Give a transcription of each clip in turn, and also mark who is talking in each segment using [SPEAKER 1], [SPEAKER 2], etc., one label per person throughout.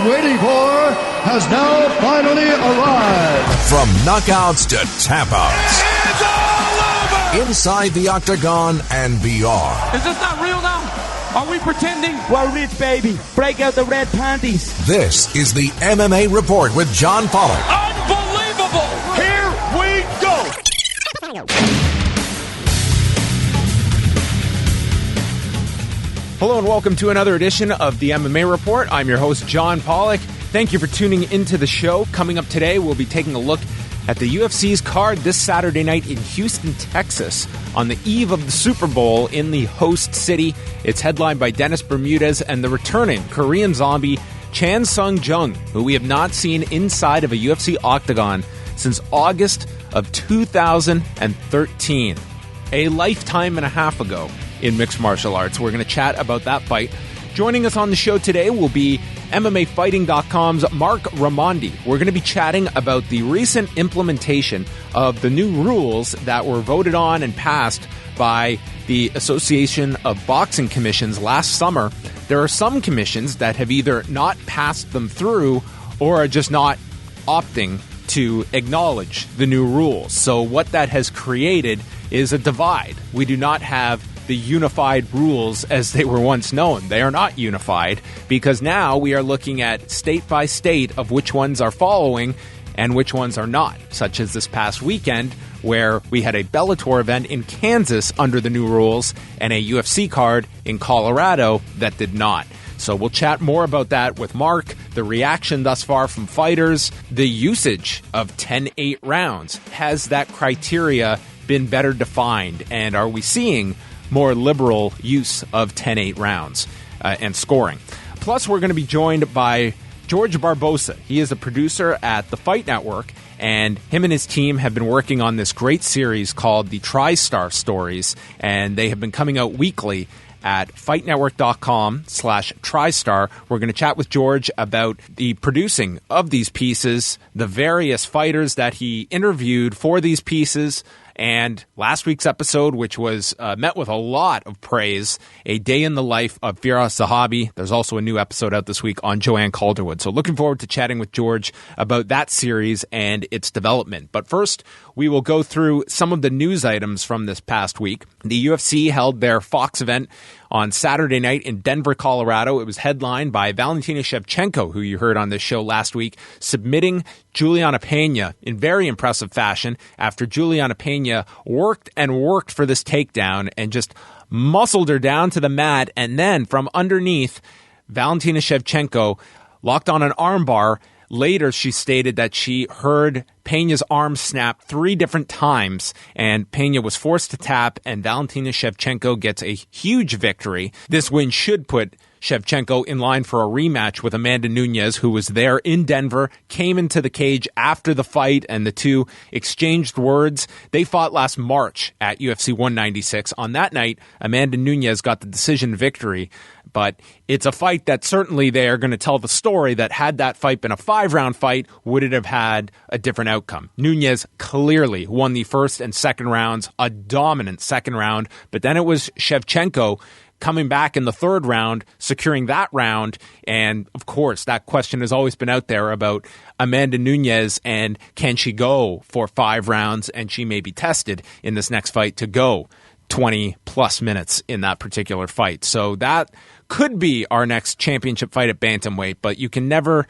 [SPEAKER 1] been waiting for has now finally arrived.
[SPEAKER 2] From knockouts to tap-outs.
[SPEAKER 3] It's all over!
[SPEAKER 2] Inside the octagon and beyond.
[SPEAKER 3] Is this not real now? Are we pretending?
[SPEAKER 4] We're rich, baby. Break out the red panties.
[SPEAKER 2] This is the MMA Report with John Pollock.
[SPEAKER 3] Unbelievable! Here we go!
[SPEAKER 5] Hello and welcome to another edition of the MMA Report. I'm your host, John Pollock. Thank you for tuning into the show. Coming up today, we'll be taking a look at the UFC's card this Saturday night in Houston, Texas, on the eve of the Super Bowl in the host city. It's headlined by Dennis Bermudez and the returning Korean zombie Sung Jung, who we have not seen inside of a UFC octagon since August of 2013, a lifetime and a half ago in mixed martial arts. We're going to chat about that fight. Joining us on the show today will be MMAfighting.com's Marc Raimondi. We're going to be chatting about the recent implementation of the new rules that were voted on and passed by the Association of Boxing Commissions last summer. There are some commissions that have either not passed them through or are just not opting to acknowledge the new rules. So what that has created is a divide. We do not have the unified rules as they were once known. They are not unified because now we are looking at state by state of which ones are following and which ones are not, such as this past weekend where we had a Bellator event in Kansas under the new rules and a UFC card in Colorado that did not. So we'll chat more about that with Mark, the reaction thus far from fighters, the usage of 10-8 rounds. Has that criteria been better defined, and are we seeing more liberal use of 10-8 rounds and scoring? Plus, we're going to be joined by Jorge Barbosa. He is a producer at the Fight Network, and him and his team have been working on this great series called the Tristar Stories, and they have been coming out weekly at fightnetwork.com/TriStar. We're going to chat with George about the producing of these pieces, the various fighters that he interviewed for these pieces, and last week's episode, which was met with a lot of praise, a day in the life of Firas Zahabi. There's also a new episode out this week on Joanne Calderwood. So looking forward to chatting with George about that series and its development. But first, we will go through some of the news items from this past week. The UFC held their Fox event on Saturday night in Denver, Colorado. It was headlined by Valentina Shevchenko, who you heard on this show last week, submitting Juliana Pena in very impressive fashion after Juliana Pena worked and worked for this takedown and just muscled her down to the mat. And then from underneath, Valentina Shevchenko locked on an armbar. Later, she stated that she heard Pena's arm snap 3 different times, and Pena was forced to tap, and Valentina Shevchenko gets a huge victory. This win should put Shevchenko in line for a rematch with Amanda Nunes, who was there in Denver, came into the cage after the fight, and the two exchanged words. They fought last March at UFC 196. On that night, Amanda Nunes got the decision victory. But it's a fight that certainly they are going to tell the story that had that fight been a 5-round fight, would it have had a different outcome? Nunes clearly won the first and second rounds, a dominant second round, but then it was Shevchenko coming back in the third round, securing that round. And of course, that question has always been out there about Amanda Nunes and can she go for 5 rounds, and she may be tested in this next fight to go 20 plus minutes in that particular fight. So that could be our next championship fight at bantamweight, but you can never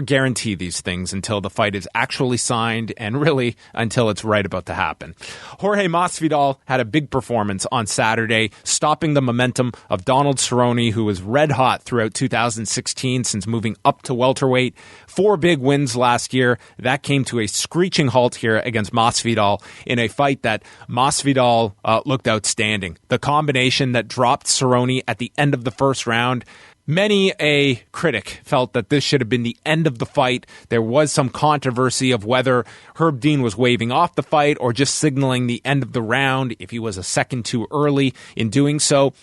[SPEAKER 5] guarantee these things until the fight is actually signed and really until it's right about to happen. Jorge Masvidal had a big performance on Saturday, stopping the momentum of Donald Cerrone, who was red hot throughout 2016 since moving up to welterweight. 4 big wins last year. That came to a screeching halt here against Masvidal in a fight that Masvidal looked outstanding. The combination that dropped Cerrone at the end of the first round. Many a critic felt that this should have been the end of the fight. There was some controversy of whether Herb Dean was waving off the fight or just signaling the end of the round if he was a second too early in doing so.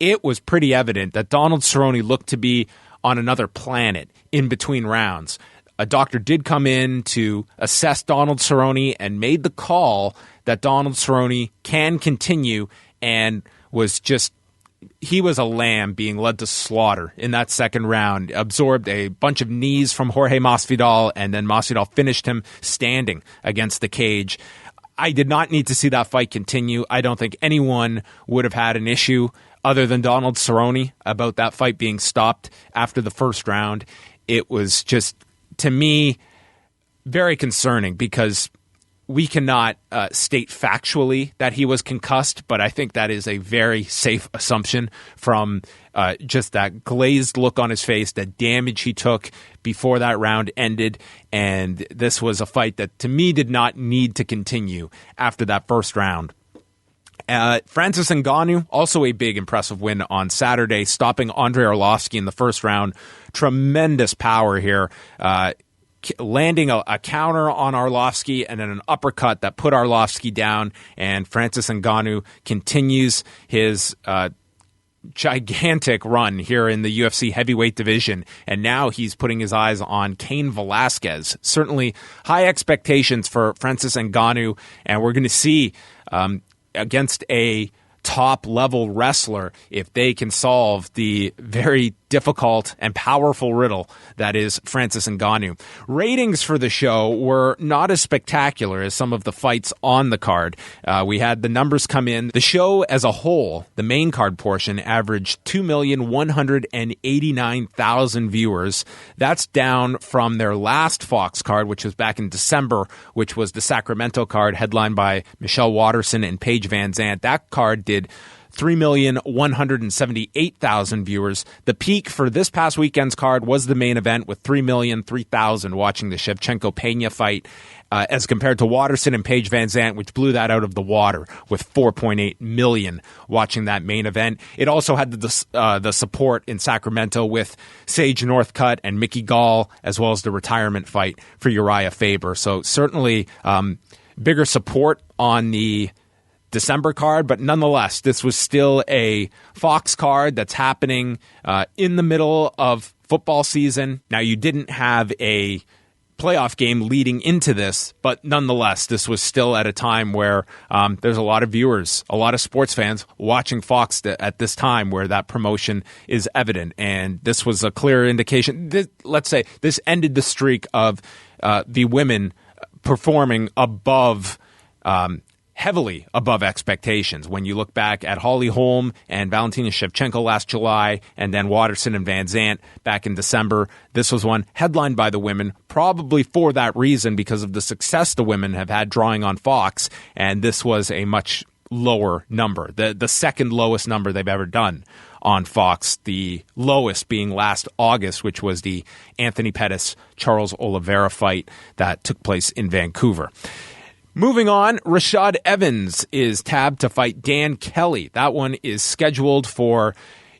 [SPEAKER 5] It was pretty evident that Donald Cerrone looked to be on another planet in between rounds. A doctor did come in to assess Donald Cerrone and made the call that Donald Cerrone can continue, and was just he was a lamb being led to slaughter in that second round, absorbed a bunch of knees from Jorge Masvidal, and then Masvidal finished him standing against the cage. I did not need to see that fight continue. I don't think anyone would have had an issue other than Donald Cerrone about that fight being stopped after the first round. It was just, to me, very concerning because we cannot state factually that he was concussed, but I think that is a very safe assumption from just that glazed look on his face, the damage he took before that round ended. And this was a fight that, to me, did not need to continue after that first round. Francis Ngannou, also a big, impressive win on Saturday, stopping Andrei Arlovski in the first round. Tremendous power here. Landing a counter on Arlovski and then an uppercut that put Arlovski down, and Francis Ngannou continues his gigantic run here in the UFC heavyweight division, and now he's putting his eyes on Cain Velasquez. Certainly high expectations for Francis Ngannou, and we're going to see against a top-level wrestler if they can solve the very difficult and powerful riddle that is Francis Ngannou. Ratings for the show were not as spectacular as some of the fights on the card. We had the numbers come in. The show as a whole, the main card portion, averaged 2,189,000 viewers. That's down from their last Fox card, which was back in December, which was the Sacramento card headlined by Michelle Waterson and Paige Van Zandt. That card did 3,178,000 viewers. The peak for this past weekend's card was the main event with 3,003,000 watching the Shevchenko-Pena fight, as compared to Waterson and Paige Van Zandt, which blew that out of the water with 4.8 million watching that main event. It also had the support in Sacramento with Sage Northcutt and Mickey Gall, as well as the retirement fight for Uriah Faber. So certainly bigger support on the December card, but nonetheless, this was still a Fox card that's happening in the middle of football season. Now, you didn't have a playoff game leading into this, but nonetheless, this was still at a time where there's a lot of viewers, a lot of sports fans watching Fox at this time where that promotion is evident. And this was a clear indication. Let's say this ended the streak of the women performing above heavily above expectations. When you look back at Holly Holm and Valentina Shevchenko last July, and then Waterson and Van Zandt back in December, this was one headlined by the women, probably for that reason, because of the success the women have had drawing on Fox, and this was a much lower number, the second lowest number they've ever done on Fox, the lowest being last August, which was the Anthony Pettis-Charles Oliveira fight that took place in Vancouver. Moving on, Rashad Evans is tabbed to fight Dan Kelly. That one is scheduled for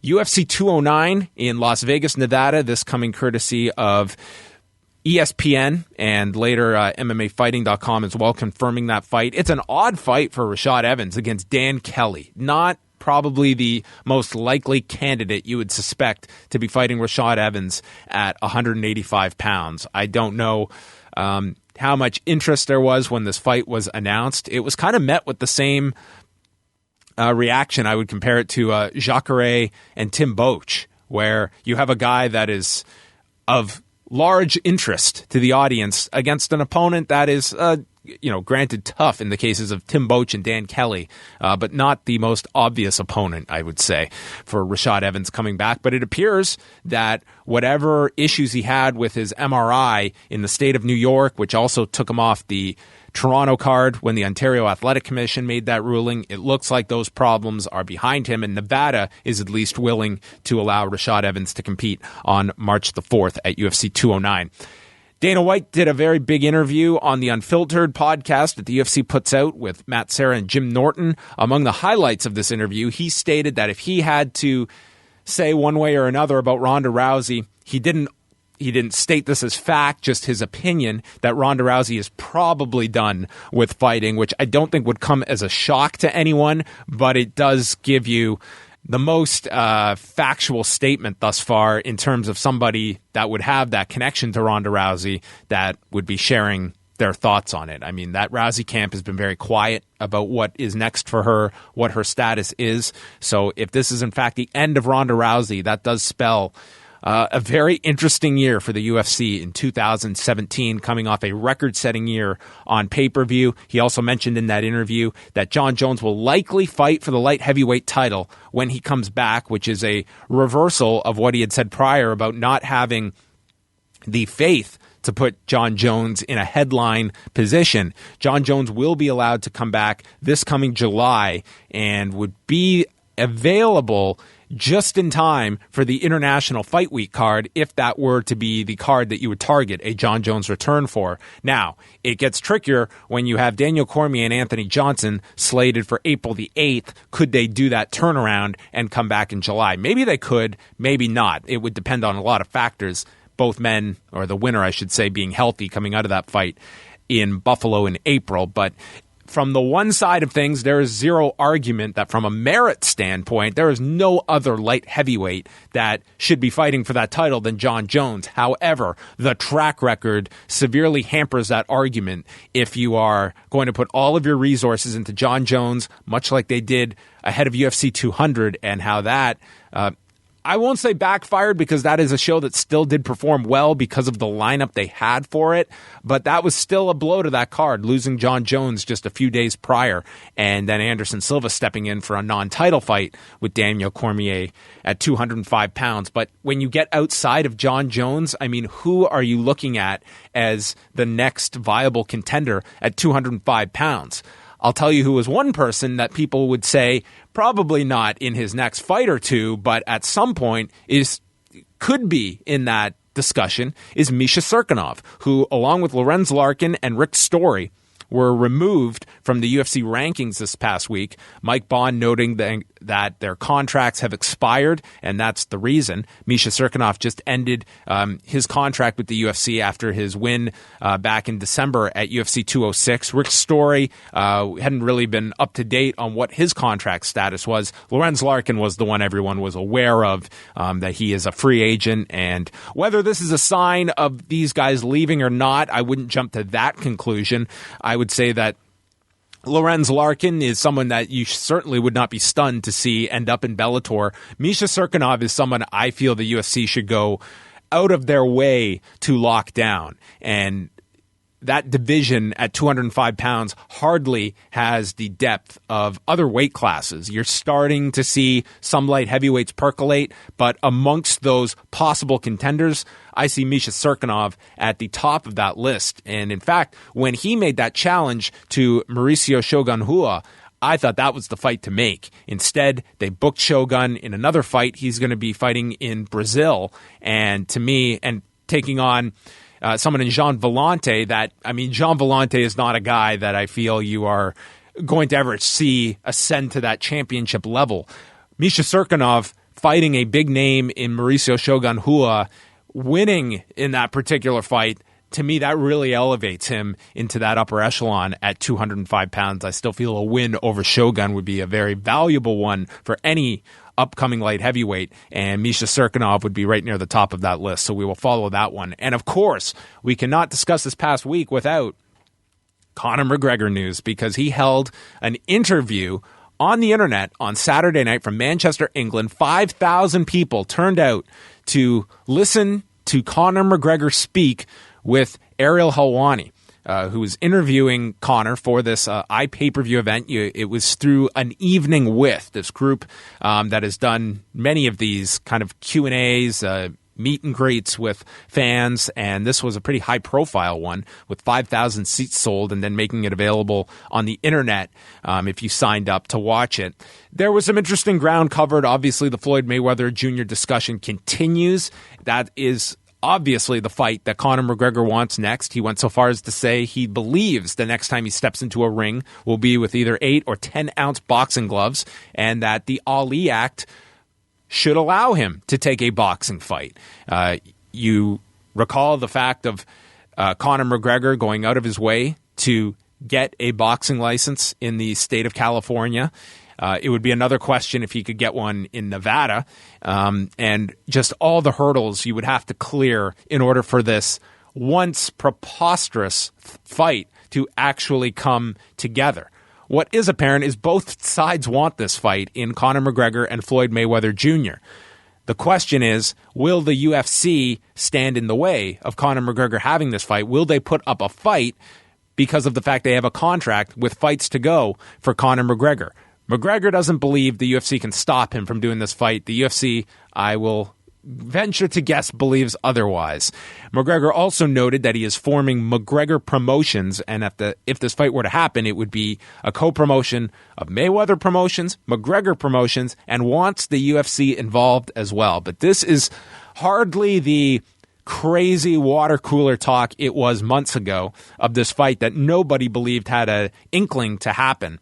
[SPEAKER 5] UFC 209 in Las Vegas, Nevada, this coming courtesy of ESPN and later MMAfighting.com as well, confirming that fight. It's an odd fight for Rashad Evans against Dan Kelly. Not probably the most likely candidate you would suspect to be fighting Rashad Evans at 185 pounds. I don't know how much interest there was when this fight was announced. It was kind of met with the same reaction. I would compare it to Jacare and Tim Boetsch, where you have a guy that is of large interest to the audience against an opponent that is, granted tough in the cases of Tim Boetsch and Dan Kelly, but not the most obvious opponent, I would say, for Rashad Evans coming back. But it appears that whatever issues he had with his MRI in the state of New York, which also took him off the Toronto card when the Ontario Athletic Commission made that ruling, it looks like those problems are behind him, and Nevada is at least willing to allow Rashad Evans to compete on March the 4th at UFC 209. Dana White did a very big interview on the Unfiltered podcast that the UFC puts out with Matt Serra and Jim Norton. Among the highlights of this interview, he stated that if he had to say one way or another about Ronda Rousey, he didn't state this as fact, just his opinion, that Ronda Rousey is probably done with fighting, which I don't think would come as a shock to anyone, but it does give you the most factual statement thus far in terms of somebody that would have that connection to Ronda Rousey that would be sharing their thoughts on it. I mean, that Rousey camp has been very quiet about what is next for her, what her status is. So if this is in fact the end of Ronda Rousey, that does spell a very interesting year for the UFC in 2017, coming off a record-setting year on pay-per-view. He also mentioned in that interview that Jon Jones will likely fight for the light heavyweight title when he comes back, which is a reversal of what he had said prior about not having the faith to put Jon Jones in a headline position. Jon Jones will be allowed to come back this coming July and would be available just in time for the International Fight Week card, if that were to be the card that you would target a Jon Jones return for. Now, it gets trickier when you have Daniel Cormier and Anthony Johnson slated for April the 8th. Could they do that turnaround and come back in July? Maybe they could, maybe not. It would depend on a lot of factors, both men, or the winner, I should say, being healthy coming out of that fight in Buffalo in April. But from the one side of things, there is zero argument that from a merit standpoint, there is no other light heavyweight that should be fighting for that title than Jon Jones. However, the track record severely hampers that argument if you are going to put all of your resources into Jon Jones, much like they did ahead of UFC 200, and how that I won't say backfired, because that is a show that still did perform well because of the lineup they had for it, but that was still a blow to that card, losing Jon Jones just a few days prior, and then Anderson Silva stepping in for a non-title fight with Daniel Cormier at 205 pounds. But when you get outside of Jon Jones, I mean, who are you looking at as the next viable contender at 205 pounds? I'll tell you who is one person that people would say probably not in his next fight or two, but at some point could be in that discussion, is Misha Cirkunov, who, along with Lorenz Larkin and Rick Story, were removed from the UFC rankings this past week. Mike Bond noting that their contracts have expired, and that's the reason. Misha Cirkunov just ended his contract with the UFC after his win back in December at UFC 206. Rick Story hadn't really been up to date on what his contract status was. Lorenz Larkin was the one everyone was aware of, that he is a free agent, and whether this is a sign of these guys leaving or not, I wouldn't jump to that conclusion. I would say that Lorenz Larkin is someone that you certainly would not be stunned to see end up in Bellator. Misha Cirkunov is someone I feel the UFC should go out of their way to lock down. And that division at 205 pounds hardly has the depth of other weight classes. You're starting to see some light heavyweights percolate, but amongst those possible contenders, I see Misha Cirkunov at the top of that list. And in fact, when he made that challenge to Mauricio Shogun Rua, I thought that was the fight to make. Instead, they booked Shogun in another fight. He's going to be fighting in Brazil. And to me, and taking on someone in Jean Vellante, Jean Vellante is not a guy that I feel you are going to ever see ascend to that championship level. Misha Cirkunov fighting a big name in Mauricio Shogun Rua, winning in that particular fight, to me, that really elevates him into that upper echelon at 205 pounds. I still feel a win over Shogun would be a very valuable one for any upcoming light heavyweight, and Misha Cirkunov would be right near the top of that list, so we will follow that one. And of course, we cannot discuss this past week without Conor McGregor news, because he held an interview on the internet on Saturday night from Manchester, England. 5,000 people turned out to listen to Conor McGregor speak with Ariel Helwani, who was interviewing Conor for this iPay-per-view event. It was through An Evening With, this group that has done many of these kind of Q&As, meet and greets with fans, and this was a pretty high-profile one with 5,000 seats sold and then making it available on the internet if you signed up to watch it. There was some interesting ground covered. Obviously, the Floyd Mayweather Jr. discussion continues. That is obviously the fight that Conor McGregor wants next. He went so far as to say he believes the next time he steps into a ring will be with either 8 or 10-ounce boxing gloves, and that the Ali Act should allow him to take a boxing fight. You recall the fact of Conor McGregor going out of his way to get a boxing license in the state of California. It would be another question if he could get one in Nevada, and just all the hurdles you would have to clear in order for this once preposterous fight to actually come together. What is apparent is both sides want this fight in Conor McGregor and Floyd Mayweather Jr. The question is, will the UFC stand in the way of Conor McGregor having this fight? Will they put up a fight because of the fact they have a contract with fights to go for Conor McGregor? McGregor doesn't believe the UFC can stop him from doing this fight. The UFC, I will venture to guess, believes otherwise. McGregor also noted that he is forming McGregor Promotions, and if this fight were to happen, it would be a co-promotion of Mayweather Promotions, McGregor Promotions, and wants the UFC involved as well. But this is hardly the crazy water cooler talk it was months ago of this fight that nobody believed had an inkling to happen.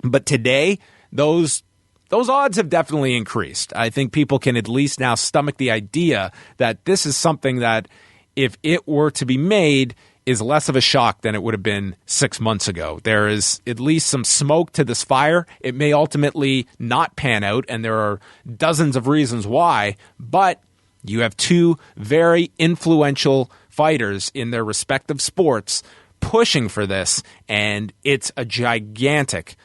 [SPEAKER 5] But today, those odds have definitely increased. I think people can at least now stomach the idea that this is something that, if it were to be made, is less of a shock than it would have been 6 months ago. There is at least some smoke to this fire. It may ultimately not pan out, and there are dozens of reasons why, but you have two very influential fighters in their respective sports pushing for this, and it's a gigantic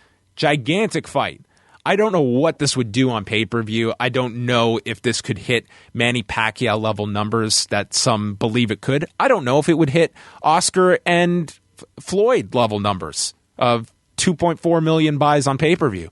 [SPEAKER 5] fight. I don't know what this would do on pay-per-view. I don't know if this could hit Manny Pacquiao level numbers that some believe it could. I don't know if it would hit Oscar and Floyd level numbers of 2.4 million buys on pay-per-view.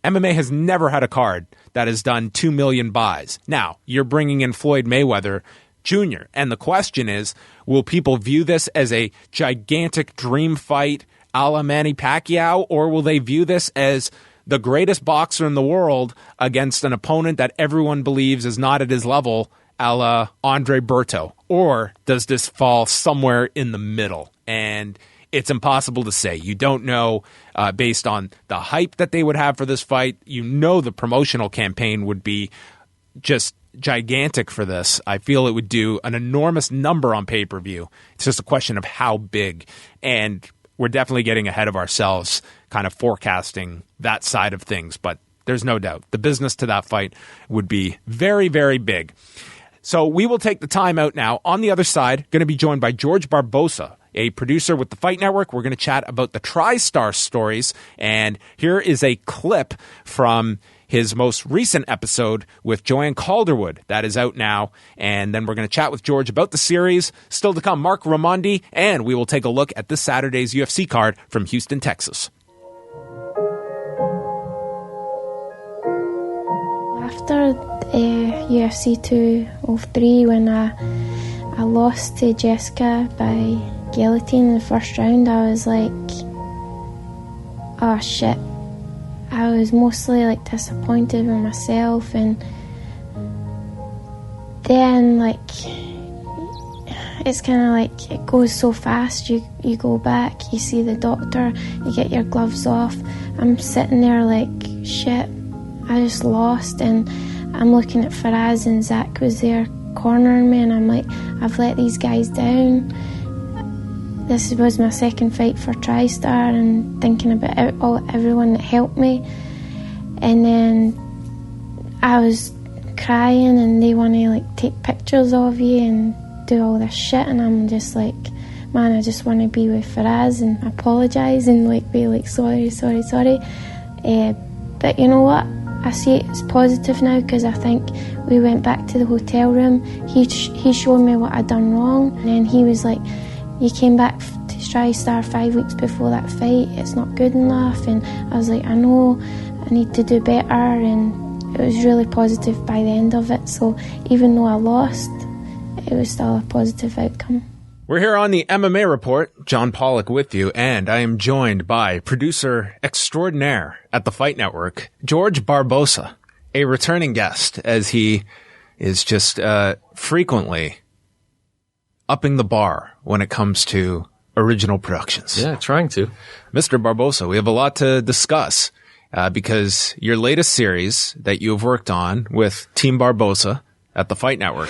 [SPEAKER 5] MMA has never had a card that has done 2 million buys. Now, you're bringing in Floyd Mayweather Jr., and the question is, will people view this as a gigantic dream fight a la Manny Pacquiao, or will they view this as the greatest boxer in the world against an opponent that everyone believes is not at his level, a la Andre Berto? Or does this fall somewhere in the middle? And it's impossible to say. You don't know based on the hype that they would have for this fight. You know the promotional campaign would be just gigantic for this. I feel it would do an enormous number on pay-per-view. It's just a question of how big. And we're definitely getting ahead of ourselves, kind of forecasting that side of things. But there's no doubt the business to that fight would be very, very big. So we will take the time out now. On the other side, going to be joined by Jorge Barbosa, a producer with the Fight Network. We're going to chat about the Tristar Stories. And here is a clip from his most recent episode with Joanne Calderwood. That is out now. And then we're going to chat with George about the series. Still to come, Marc Raimondi, and we will take a look at this Saturday's UFC card from Houston, Texas.
[SPEAKER 6] After UFC 203, when I lost to Jessica by guillotine in the first round, I was like, oh shit. I was mostly like disappointed with myself, and then like it's kind of like it goes so fast. You go back, you see the doctor, you get your gloves off. I'm sitting there like shit, I just lost, and I'm looking at Firas, and Zach was there cornering me, and I'm like, I've let these guys down. This was my second fight for Tristar, and thinking about everyone that helped me. And then I was crying, and they want to like take pictures of you and do all this shit, and I'm just like, man, I just want to be with Firas and apologise and like be like sorry. But you know what? I see it's positive now, because I think we went back to the hotel room. He showed me what I'd done wrong, and then he was like, you came back to Tristar 5 weeks before that fight, it's not good enough. And I was like, I know, I need to do better. And it was really positive by the end of it. So even though I lost, it was still a positive outcome.
[SPEAKER 5] We're here on the MMA Report. John Pollock with you, and I am joined by producer extraordinaire at the Fight Network, Jorge Barbosa, a returning guest, as he is just frequently upping the bar when it comes to original productions.
[SPEAKER 7] Yeah, trying to.
[SPEAKER 5] Mr. Barbosa, we have a lot to discuss because your latest series that you have worked on with Team Barbosa at the Fight Network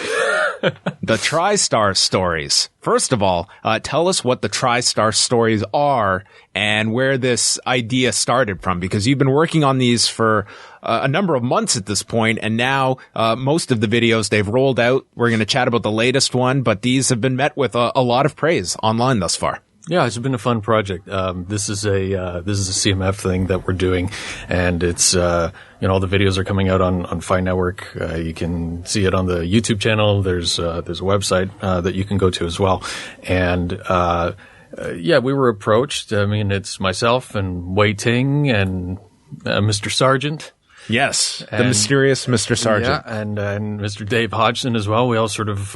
[SPEAKER 5] The Tristar Stories. First of all, tell us what the Tristar Stories are and where this idea started from, because you've been working on these for a number of months at this point, and now most of the videos they've rolled out. We're going to chat about the latest one, but these have been met with a lot of praise online thus far.
[SPEAKER 7] Yeah, it's been a fun project. This is a CMF thing that we're doing, and it's all the videos are coming out on Fight Network. You can see it on the YouTube channel. There's a website that you can go to as well. And we were approached. I mean, it's myself and Wei Ting and Mr. Sargent.
[SPEAKER 5] Yes, the mysterious Mr. Sargent.
[SPEAKER 7] Yeah, and Mr. Dave Hodgson as well. We all sort of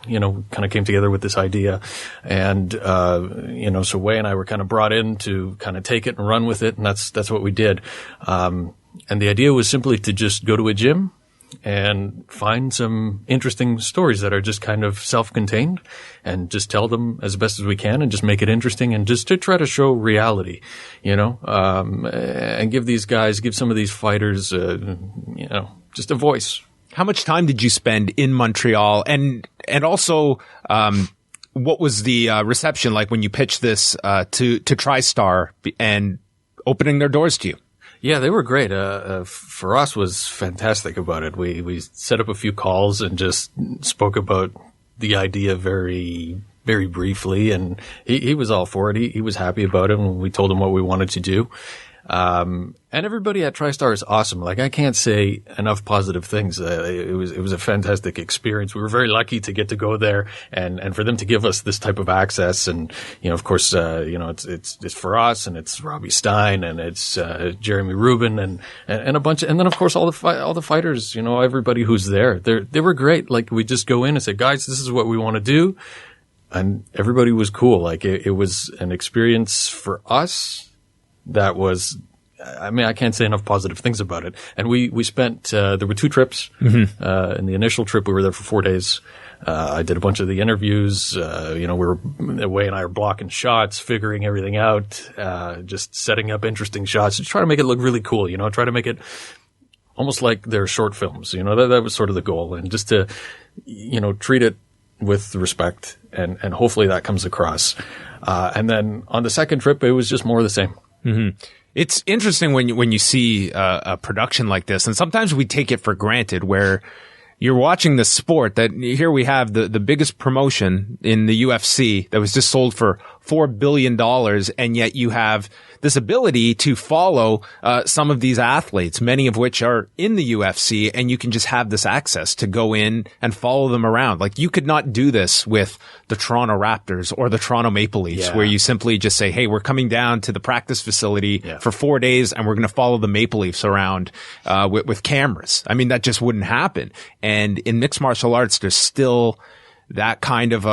[SPEAKER 7] kind of came together with this idea. And, so Wei and I were kind of brought in to kind of take it and run with it. And that's what we did. And the idea was simply to just go to a gym and find some interesting stories that are just kind of self-contained and just tell them as best as we can and just make it interesting and just to try to show reality, and give some of these fighters, just a voice.
[SPEAKER 5] How much time did you spend in Montreal? And also, what was the reception like when you pitched this to Tristar and opening their doors to you?
[SPEAKER 7] Yeah, they were great. Firas was fantastic about it. We set up a few calls and just spoke about the idea very, very briefly, and he was all for it. He was happy about it, and we told him what we wanted to do. And everybody at Tristar is awesome. Like, I can't say enough positive things. It was a fantastic experience. We were very lucky to get to go there and for them to give us this type of access. And, of course, it's for us, and it's Robbie Stein, and it's, Jeremy Rubin and a bunch and then, of course, all the fighters, everybody who's there. They were great. Like, we just go in and say, guys, this is what we want to do. And everybody was cool. Like, it was an experience for us that was, I can't say enough positive things about it. And we spent, there were 2 trips. Mm-hmm. In the initial trip, we were there for 4 days. I did a bunch of the interviews. Wei and I are blocking shots, figuring everything out, just setting up interesting shots to try to make it look really cool, try to make it almost like they're short films. That was sort of the goal. And just to, treat it with respect, and hopefully that comes across. And then on the second trip, it was just more of the same.
[SPEAKER 5] Mm-hmm. It's interesting when you see a production like this, and sometimes we take it for granted, where you're watching the sport that here we have the biggest promotion in the UFC that was just sold for $4 billion, and yet you have this ability to follow some of these athletes, many of which are in the UFC, and you can just have this access to go in and follow them around. Like, you could not do this with the Toronto Raptors or the Toronto Maple Leafs, where you simply just say, hey, we're coming down to the practice facility for 4 days, and we're going to follow the Maple Leafs around with cameras. I mean, that just wouldn't happen. And in mixed martial arts, there's still that kind of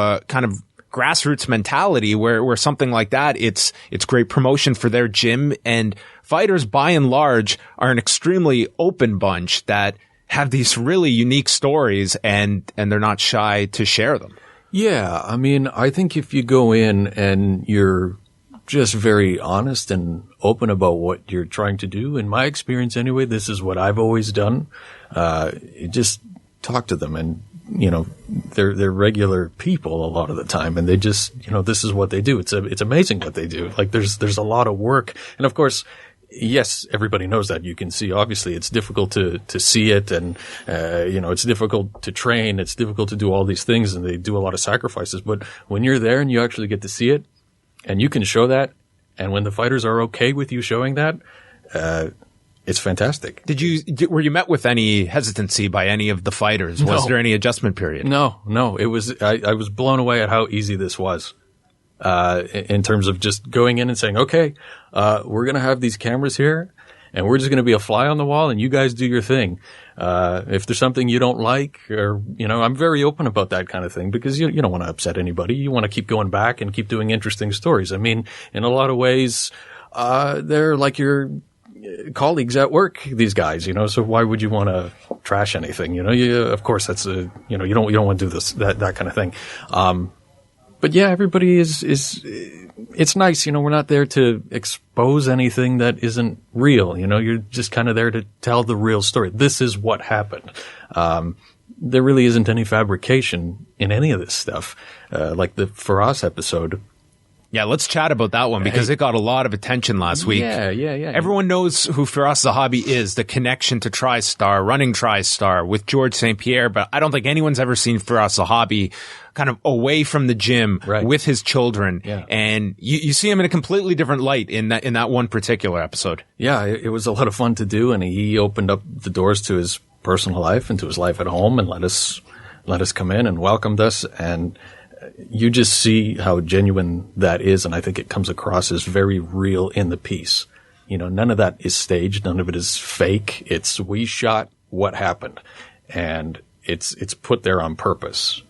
[SPEAKER 5] grassroots mentality where something like that, it's great promotion for their gym, and fighters by and large are an extremely open bunch that have these really unique stories, and they're not shy to share them.
[SPEAKER 7] Yeah. I think if you go in and you're just very honest and open about what you're trying to do, in my experience anyway, this is what I've always done. Just talk to them, and they're regular people a lot of the time, and they just, this is what they do. It's amazing what they do. Like, there's a lot of work. And of course, yes, everybody knows that. You can see, obviously, it's difficult to see it, and, it's difficult to train. It's difficult to do all these things, and they do a lot of sacrifices. But when you're there and you actually get to see it, and you can show that, and when the fighters are okay with you showing that, it's fantastic.
[SPEAKER 5] Were you met with any hesitancy by any of the fighters?
[SPEAKER 7] No.
[SPEAKER 5] Was there any adjustment period?
[SPEAKER 7] No. It was, I was blown away at how easy this was. In terms of just going in and saying, okay, we're going to have these cameras here, and we're just going to be a fly on the wall, and you guys do your thing. If there's something you don't like, or, I'm very open about that kind of thing, because you don't want to upset anybody. You want to keep going back and keep doing interesting stories. In a lot of ways, they're like your colleagues at work, these guys, so why would you want to trash anything? Of course, that's you don't want to do this, that kind of thing. But yeah, everybody it's nice, we're not there to expose anything that isn't real, you're just kind of there to tell the real story. This is what happened. there really isn't any fabrication in any of this stuff. Like the Firas episode.
[SPEAKER 5] Yeah, let's chat about that one because it got a lot of attention last week.
[SPEAKER 7] Yeah.
[SPEAKER 5] Everyone knows who Firas Zahabi is, the connection to TriStar, running TriStar with George St. Pierre, but I don't think anyone's ever seen Firas Zahabi kind of away from the gym with his children. Yeah. And you see him in a completely different light in that one particular episode.
[SPEAKER 7] Yeah, it was a lot of fun to do, and he opened up the doors to his personal life and to his life at home and let us come in and welcomed us, and you just see how genuine that is, and I think it comes across as very real in the piece. You know, none of that is staged, none of it is fake. It's we shot what happened, and it's put there on purpose.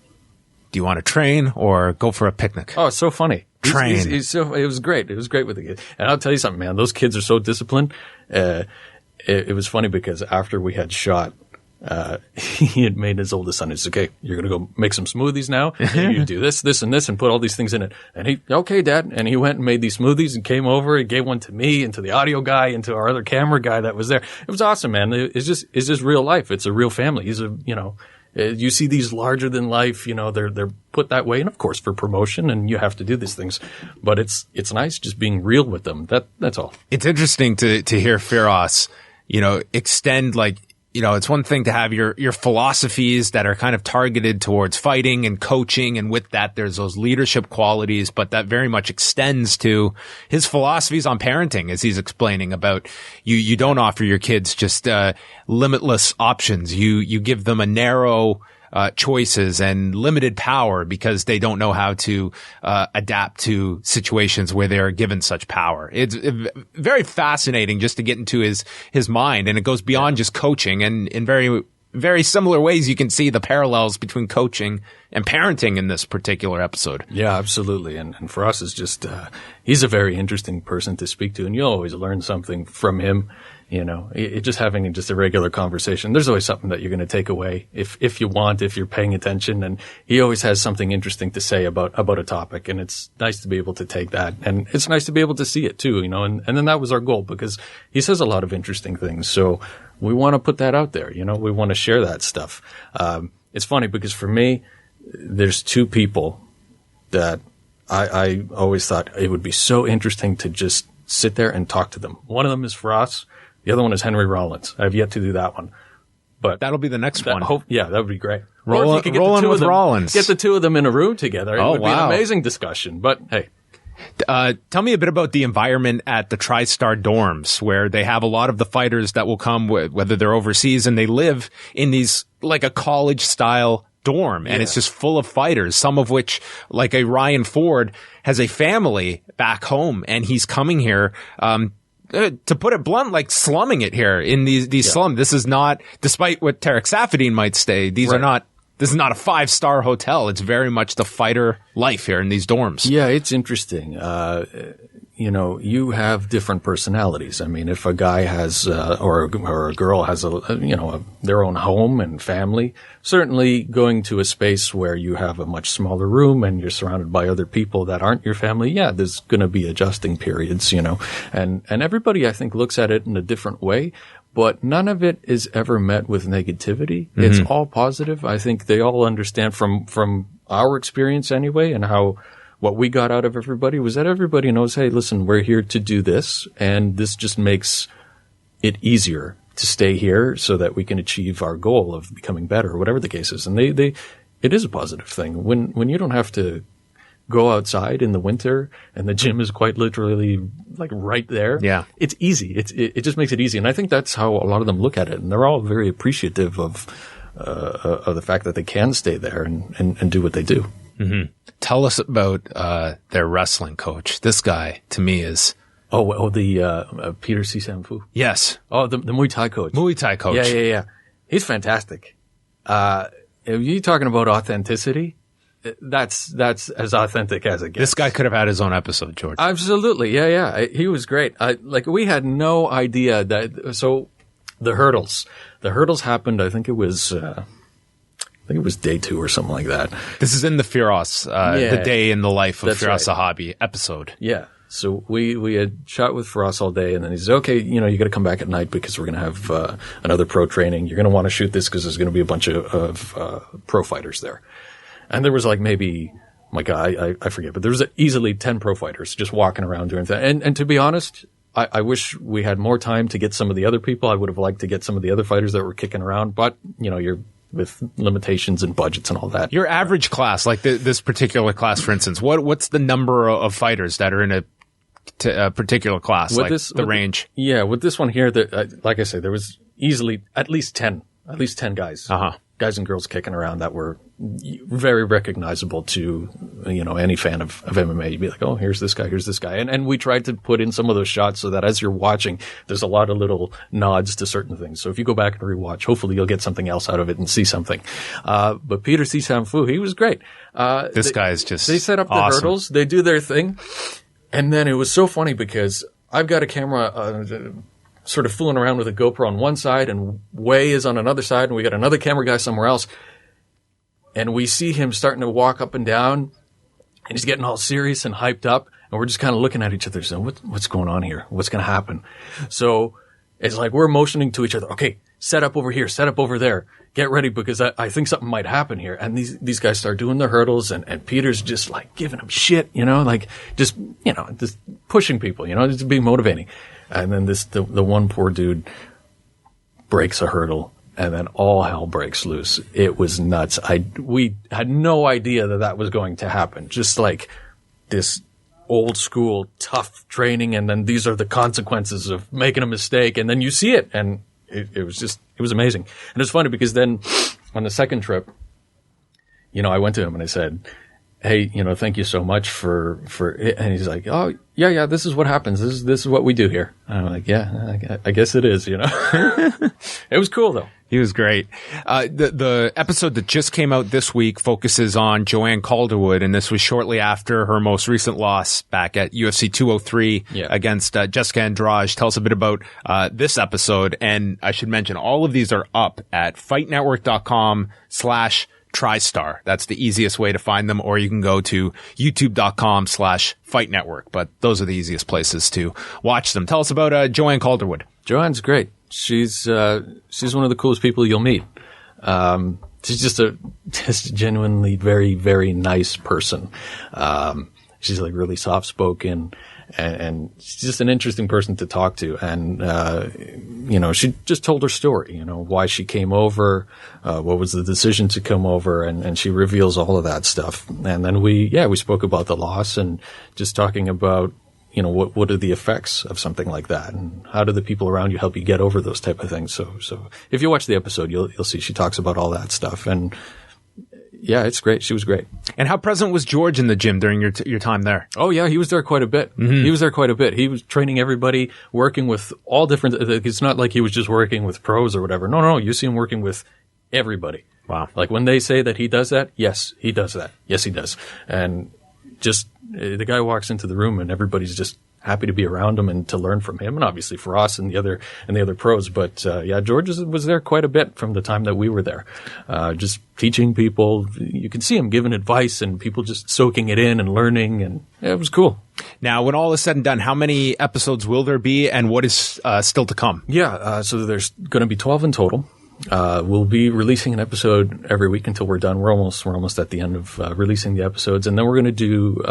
[SPEAKER 5] Do you want to train or go for a picnic?
[SPEAKER 7] Oh, it's so funny.
[SPEAKER 5] Train.
[SPEAKER 7] It was great. It was great with the kids. And I'll tell you something, man. Those kids are so disciplined. It was funny because after we had shot, he had made his oldest son, he said, okay, you're going to go make some smoothies now. You do this, this, and this, and put all these things in it. And he, okay, Dad. And he went and made these smoothies and came over and gave one to me and to the audio guy and to our other camera guy that was there. It was awesome, man. It's just real life. It's a real family. You see these larger than life, they're put that way. And of course for promotion, and you have to do these things, but it's nice just being real with them. That's all.
[SPEAKER 5] It's interesting to hear Firas, extend it's one thing to have your philosophies that are kind of targeted towards fighting and coaching. And with that, there's those leadership qualities, but that very much extends to his philosophies on parenting, as he's explaining about you don't offer your kids just, limitless options. You give them a narrow, choices and limited power because they don't know how to adapt to situations where they're given such power. It's very fascinating just to get into his mind, and it goes beyond just coaching. And in very, very similar ways, you can see the parallels between coaching and parenting in this particular episode.
[SPEAKER 7] Yeah, absolutely. And for us, it's just he's a very interesting person to speak to, and you'll always learn something from him. Just having just a regular conversation, there's always something that you're going to take away if you're paying attention. And he always has something interesting to say about a topic. And it's nice to be able to take that. And it's nice to be able to see it too, and then that was our goal because he says a lot of interesting things. So we want to put that out there. We want to share that stuff. It's funny because for me, there's two people that I always thought it would be so interesting to just sit there and talk to them. One of them is Firas. The other one is Henry Rollins. I've yet to do that one, but
[SPEAKER 5] that'll be the next one.
[SPEAKER 7] That would be great.
[SPEAKER 5] Rolling with Rollins.
[SPEAKER 7] Get the two of them in a room together. It would be an amazing discussion. But hey,
[SPEAKER 5] tell me a bit about the environment at the TriStar dorms, where they have a lot of the fighters that will come, whether they're overseas, and they live in these like a college style dorm, and it's just full of fighters, some of which, like a Ryan Ford, has a family back home, and he's coming here, to put it blunt, like slumming it here in these slums. This is not, despite what Tarek Safadine might say, this is not a 5-star hotel. It's very much the fighter life here in these dorms.
[SPEAKER 7] Yeah, it's interesting. You have different personalities. I mean, if a guy has, or a girl has their own home and family, certainly going to a space where you have a much smaller room and you're surrounded by other people that aren't your family, there's going to be adjusting periods, and everybody, I think, looks at it in a different way, but none of it is ever met with negativity. Mm-hmm. It's all positive. I think they all understand from our experience anyway, and what we got out of everybody was that everybody knows, hey, listen, we're here to do this, and this just makes it easier to stay here so that we can achieve our goal of becoming better, or whatever the case is. And it is a positive thing. When you don't have to go outside in the winter and the gym is quite literally like right there. Yeah. It's easy. It just makes it easy. And I think that's how a lot of them look at it. And they're all very appreciative of the fact that they can stay there and do what they do.
[SPEAKER 5] Mm-hmm. Tell us about their wrestling coach. This guy, to me, is...
[SPEAKER 7] the Peter C. Samfu.
[SPEAKER 5] Yes.
[SPEAKER 7] Oh, the Muay Thai coach.
[SPEAKER 5] Muay Thai coach.
[SPEAKER 7] Yeah. He's fantastic. If you're talking about authenticity, that's as authentic as it gets.
[SPEAKER 5] This guy could have had his own episode, George.
[SPEAKER 7] Absolutely. Yeah. He was great. We had no idea that... So, the hurdles happened, I think it was day 2 or something like that.
[SPEAKER 5] This is in the Firas, the day in the life of Firas Zahabi episode.
[SPEAKER 7] Yeah. So we had shot with Firas all day, and then he said, okay, you got to come back at night because we're going to have another pro training. You're going to want to shoot this because there's going to be a bunch of pro fighters there. And there was like maybe, my God, I forget, but there was easily 10 pro fighters just walking around doing that. And to be honest, I wish we had more time to get some of the other people. I would have liked to get some of the other fighters that were kicking around, but you're with limitations and budgets and all that.
[SPEAKER 5] Your average class, like this particular class, for instance, what's the number of fighters that are in a particular class, with the range?
[SPEAKER 7] With this one here, like I say, there was easily at least 10 guys. Guys and girls kicking around that were very recognizable to, any fan of MMA. You'd be like, oh, here's this guy. And we tried to put in some of those shots so that as you're watching, there's a lot of little nods to certain things. So if you go back and rewatch, hopefully you'll get something else out of it and see something. But Peter Sisamfu, he was great.
[SPEAKER 5] This guy is just
[SPEAKER 7] They set up the hurdles. They do their thing. And then it was so funny because I've got a camera, sort of fooling around with a GoPro on one side, and Wei is on another side, and we got another camera guy somewhere else. And we see him starting to walk up and down, and he's getting all serious and hyped up, and we're just kind of looking at each other saying, what's going on here? What's going to happen? So it's like we're motioning to each other, okay, set up over here, set up over there, get ready because I think something might happen here. And these guys start doing their hurdles, and Peter's just like giving them shit, like just pushing people, just being motivating. And then the one poor dude breaks a hurdle, and then all hell breaks loose. It was nuts. We had no idea that was going to happen. Just like this old school tough training, and then these are the consequences of making a mistake, and then you see it, and it was amazing. And it's funny because then on the second trip, I went to him and I said, hey, thank you so much for it. And he's like, oh, yeah, this is what happens. This is what we do here. And I'm like, yeah, I guess it is, It was cool, though.
[SPEAKER 5] He was great. The episode that just came out this week focuses on Joanne Calderwood, and this was shortly after her most recent loss back at UFC 203 against Jessica Andrade. Tell us a bit about this episode. And I should mention, all of these are up at fightnetwork.com/TriStar. That's the easiest way to find them, or you can go to youtube.com/FightNetwork. But those are the easiest places to watch them. Tell us about Joanne Calderwood.
[SPEAKER 7] Joanne's great. She's one of the coolest people you'll meet. She's just a genuinely very, very nice person. She's like really soft spoken, and she's just an interesting person to talk to. And, she just told her story, why she came over, what was the decision to come over, and she reveals all of that stuff. And then we spoke about the loss and just talking about, what are the effects of something like that, and how do the people around you help you get over those type of things. So if you watch the episode, you'll see she talks about all that stuff. And yeah, it's great. She was great.
[SPEAKER 5] And how present was George in the gym during your time there?
[SPEAKER 7] Oh yeah, he was there quite a bit. Mm-hmm. He was there quite a bit. He was training everybody, working with all different. It's not like he was just working with pros or whatever. No. You see him working with everybody.
[SPEAKER 5] Wow.
[SPEAKER 7] Like when they say that he does that, yes, he does that. Yes, he does. And just the guy walks into the room and everybody's just happy to be around him and to learn from him, and obviously for us and the other pros. But George was there quite a bit from the time that we were there, just teaching people. You can see him giving advice and people just soaking it in and learning, and it was cool.
[SPEAKER 5] Now, when all is said and done, how many episodes will there be, and what is still to come?
[SPEAKER 7] So there's going to be 12 in total. We'll be releasing an episode every week until we're done. We're almost at the end of releasing the episodes, and then we're going to do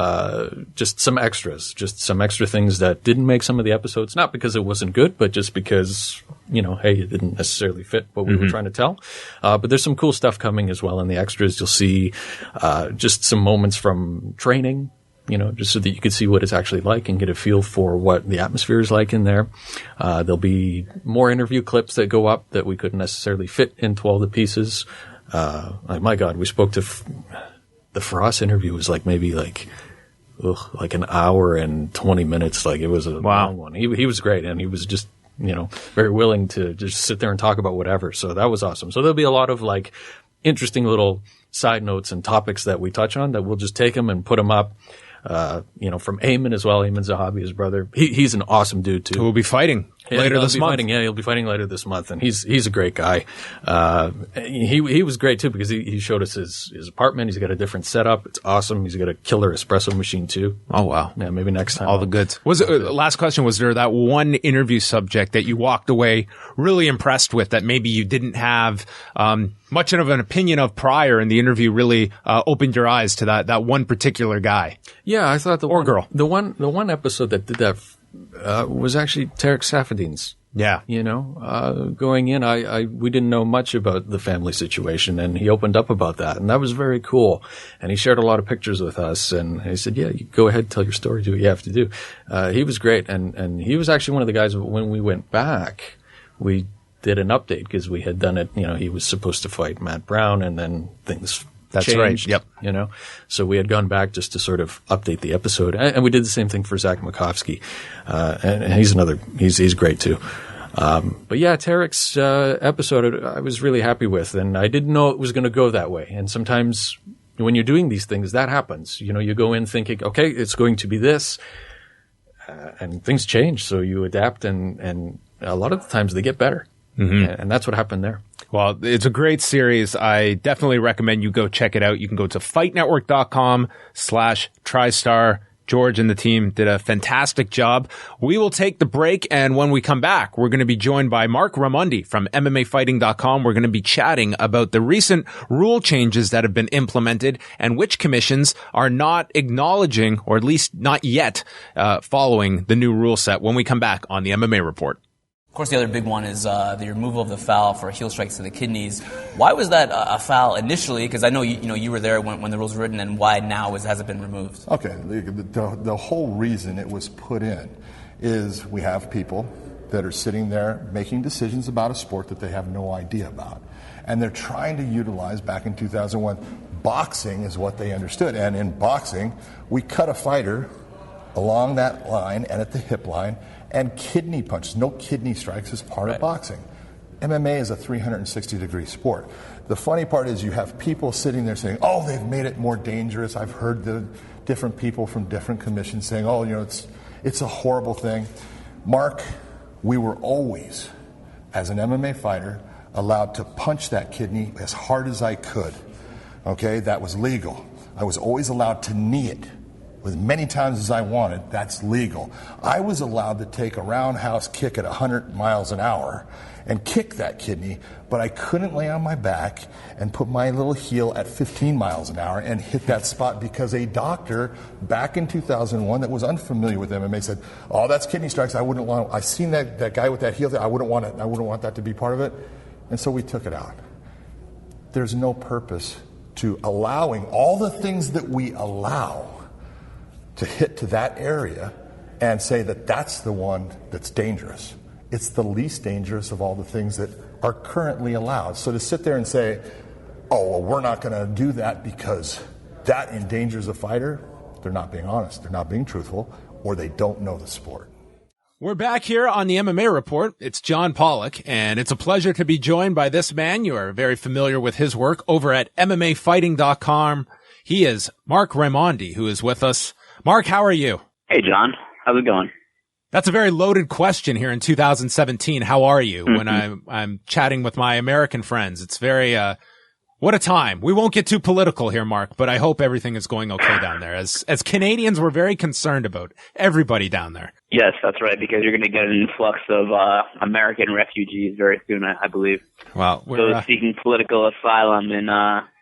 [SPEAKER 7] just some extras, just some extra things that didn't make some of the episodes, not because it wasn't good, but just because hey, it didn't necessarily fit what we were trying to tell. But there's some cool stuff coming as well in the extras. You'll see just some moments from training, just so that you could see what it's actually like and get a feel for what the atmosphere is like in there. There'll be more interview clips that go up that we couldn't necessarily fit into all the pieces. My God, we spoke to the Firas interview was like maybe like an hour and 20 minutes. Like it was a long one. He was great, and he was just, very willing to just sit there and talk about whatever. So that was awesome. So there'll be a lot of like interesting little side notes and topics that we touch on that we'll just take them and put them up. from Eamon as well. Eamon Zahabi, his brother. He's an awesome dude too.
[SPEAKER 5] Who will be fighting later this month.
[SPEAKER 7] He'll be fighting later this month, and he's a great guy. He was great too because he showed us his apartment. He's got a different setup. It's awesome. He's got a killer espresso machine too.
[SPEAKER 5] Oh wow!
[SPEAKER 7] Yeah, maybe next time.
[SPEAKER 5] All the goods. Last question? Was there that one interview subject that you walked away really impressed with that maybe you didn't have much of an opinion of prior, and the interview really opened your eyes to that one particular guy?
[SPEAKER 7] Yeah, I thought the one episode that did that was actually Tarek Safadin's.
[SPEAKER 5] Yeah.
[SPEAKER 7] Going in, we didn't know much about the family situation, and he opened up about that, and that was very cool. And he shared a lot of pictures with us, and he said, yeah, you go ahead, tell your story, do what you have to do. He was great, and he was actually one of the guys when we went back, we did an update because we had done it, he was supposed to fight Matt Brown, and then things
[SPEAKER 5] That's
[SPEAKER 7] changed,
[SPEAKER 5] right. Yep.
[SPEAKER 7] So we had gone back just to sort of update the episode, and we did the same thing for Zach Makovsky, and he's great too. But yeah, Tarek's episode I was really happy with, and I didn't know it was going to go that way. And sometimes when you're doing these things, that happens. You go in thinking, okay, it's going to be this, and things change, so you adapt, and a lot of the times they get better, and that's what happened there.
[SPEAKER 5] Well, it's a great series. I definitely recommend you go check it out. You can go to fightnetwork.com/TriStar. George and the team did a fantastic job. We will take the break, and when we come back, we're going to be joined by Marc Raimondi from MMAfighting.com. We're going to be chatting about the recent rule changes that have been implemented and which commissions are not acknowledging, or at least not yet, following the new rule set when we come back on the MMA Report.
[SPEAKER 8] Of course, the other big one is the removal of the foul for heel strikes to the kidneys. Why was that a foul initially? Because I know you were there when the rules were written, and why now has it been removed?
[SPEAKER 1] Okay, the whole reason it was put in is we have people that are sitting there making decisions about a sport that they have no idea about. And they're trying to utilize, back in 2001, boxing is what they understood. And in boxing, we cut a fighter along that line and at the hip line, and kidney punches. No kidney strikes is part of boxing. MMA is a 360-degree sport. The funny part is you have people sitting there saying, oh, they've made it more dangerous. I've heard the different people from different commissions saying, oh, it's a horrible thing. Mark, we were always, as an MMA fighter, allowed to punch that kidney as hard as I could. Okay, that was legal. I was always allowed to knee it as many times as I wanted. That's legal. I was allowed to take a roundhouse kick at 100 miles an hour and kick that kidney, but I couldn't lay on my back and put my little heel at 15 miles an hour and hit that spot, because a doctor back in 2001 that was unfamiliar with MMA said, oh, that's kidney strikes. I wouldn't want. I seen that guy with that heel there. I wouldn't want it. I wouldn't want that to be part of it. And so we took it out. There's no purpose to allowing all the things that we allow to hit to that area and say that that's the one that's dangerous. It's the least dangerous of all the things that are currently allowed. So to sit there and say, oh, well, we're not going to do that because that endangers a fighter, they're not being honest, they're not being truthful, or they don't know the sport.
[SPEAKER 5] We're back here on the MMA Report. It's John Pollock, and it's a pleasure to be joined by this man. You are very familiar with his work over at MMAfighting.com. He is Marc Raimondi, who is with us. Mark, how are you?
[SPEAKER 9] Hey, John. How's it going?
[SPEAKER 5] That's a very loaded question here in 2017. How are you? When I'm chatting with my American friends, it's very, what a time. We won't get too political here, Mark, but I hope everything is going okay down there. As Canadians, we're very concerned about everybody down there.
[SPEAKER 9] Yes, that's right, because you're going to get an influx of American refugees very soon, I believe.
[SPEAKER 5] Well,
[SPEAKER 9] those seeking political asylum in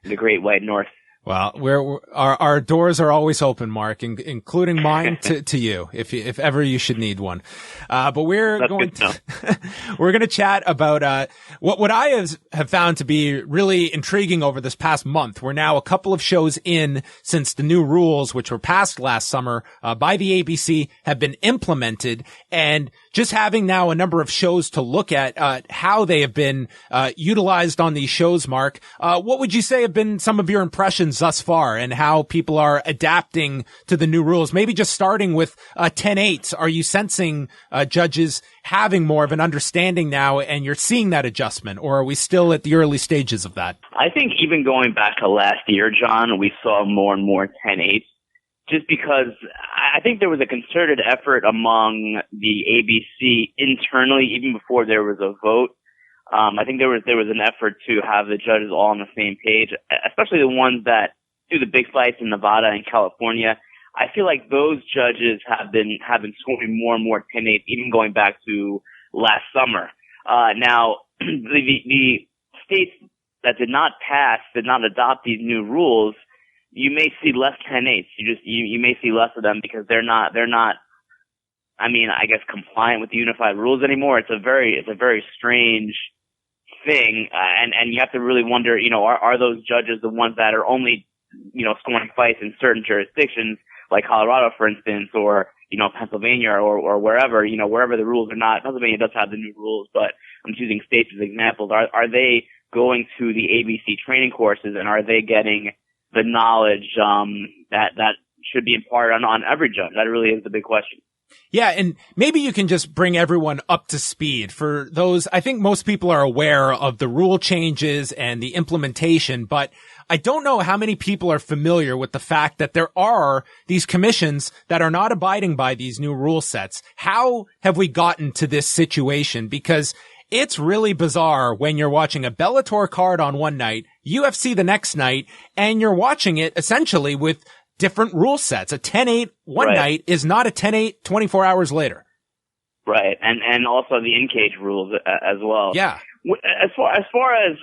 [SPEAKER 9] the Great White North.
[SPEAKER 5] Well, our doors are always open, Mark, including mine to you, if ever you should need one. But we're going to chat about what I have found to be really intriguing over this past month. We're now a couple of shows in since the new rules, which were passed last summer by the ABC, have been implemented, and just having now a number of shows to look at how they have been utilized on these shows, Mark. What would you say have been some of your impressions thus far, and how people are adapting to the new rules? Maybe just starting with 10-8. Are you sensing judges having more of an understanding now, and you're seeing that adjustment, or are we still at the early stages of that?
[SPEAKER 9] I think even going back to last year, John, we saw more and more 10-8. just because I think there was a concerted effort among the ABC internally, even before there was a vote. I think there was an effort to have the judges all on the same page, especially the ones that do the big fights in Nevada and California. I feel like those judges have been scoring more and more 10-8, even going back to last summer. Now, the states that did not adopt these new rules, you may see less 10-8s. You may see less of them because they're not, I mean, I guess compliant with the unified rules anymore. It's a very strange thing. And you have to really wonder, are those judges the ones that are only, scoring fights in certain jurisdictions, like Colorado, for instance, or, Pennsylvania or wherever, wherever the rules are not. Pennsylvania does have the new rules, but I'm choosing states as examples. Are they going to the ABC training courses, and are they getting the knowledge, that should be imparted on every judge? That really is the big question.
[SPEAKER 5] Yeah, and maybe you can just bring everyone up to speed. For those, I think most people are aware of the rule changes and the implementation, but I don't know how many people are familiar with the fact that there are these commissions that are not abiding by these new rule sets. How have we gotten to this situation? Because it's really bizarre when you're watching a Bellator card on one night, UFC the next night, and you're watching it essentially with different rule sets. A 10-8 one night is not a 10-8 24 hours later.
[SPEAKER 9] Right. And also the in-cage rules as well.
[SPEAKER 5] Yeah.
[SPEAKER 9] As far as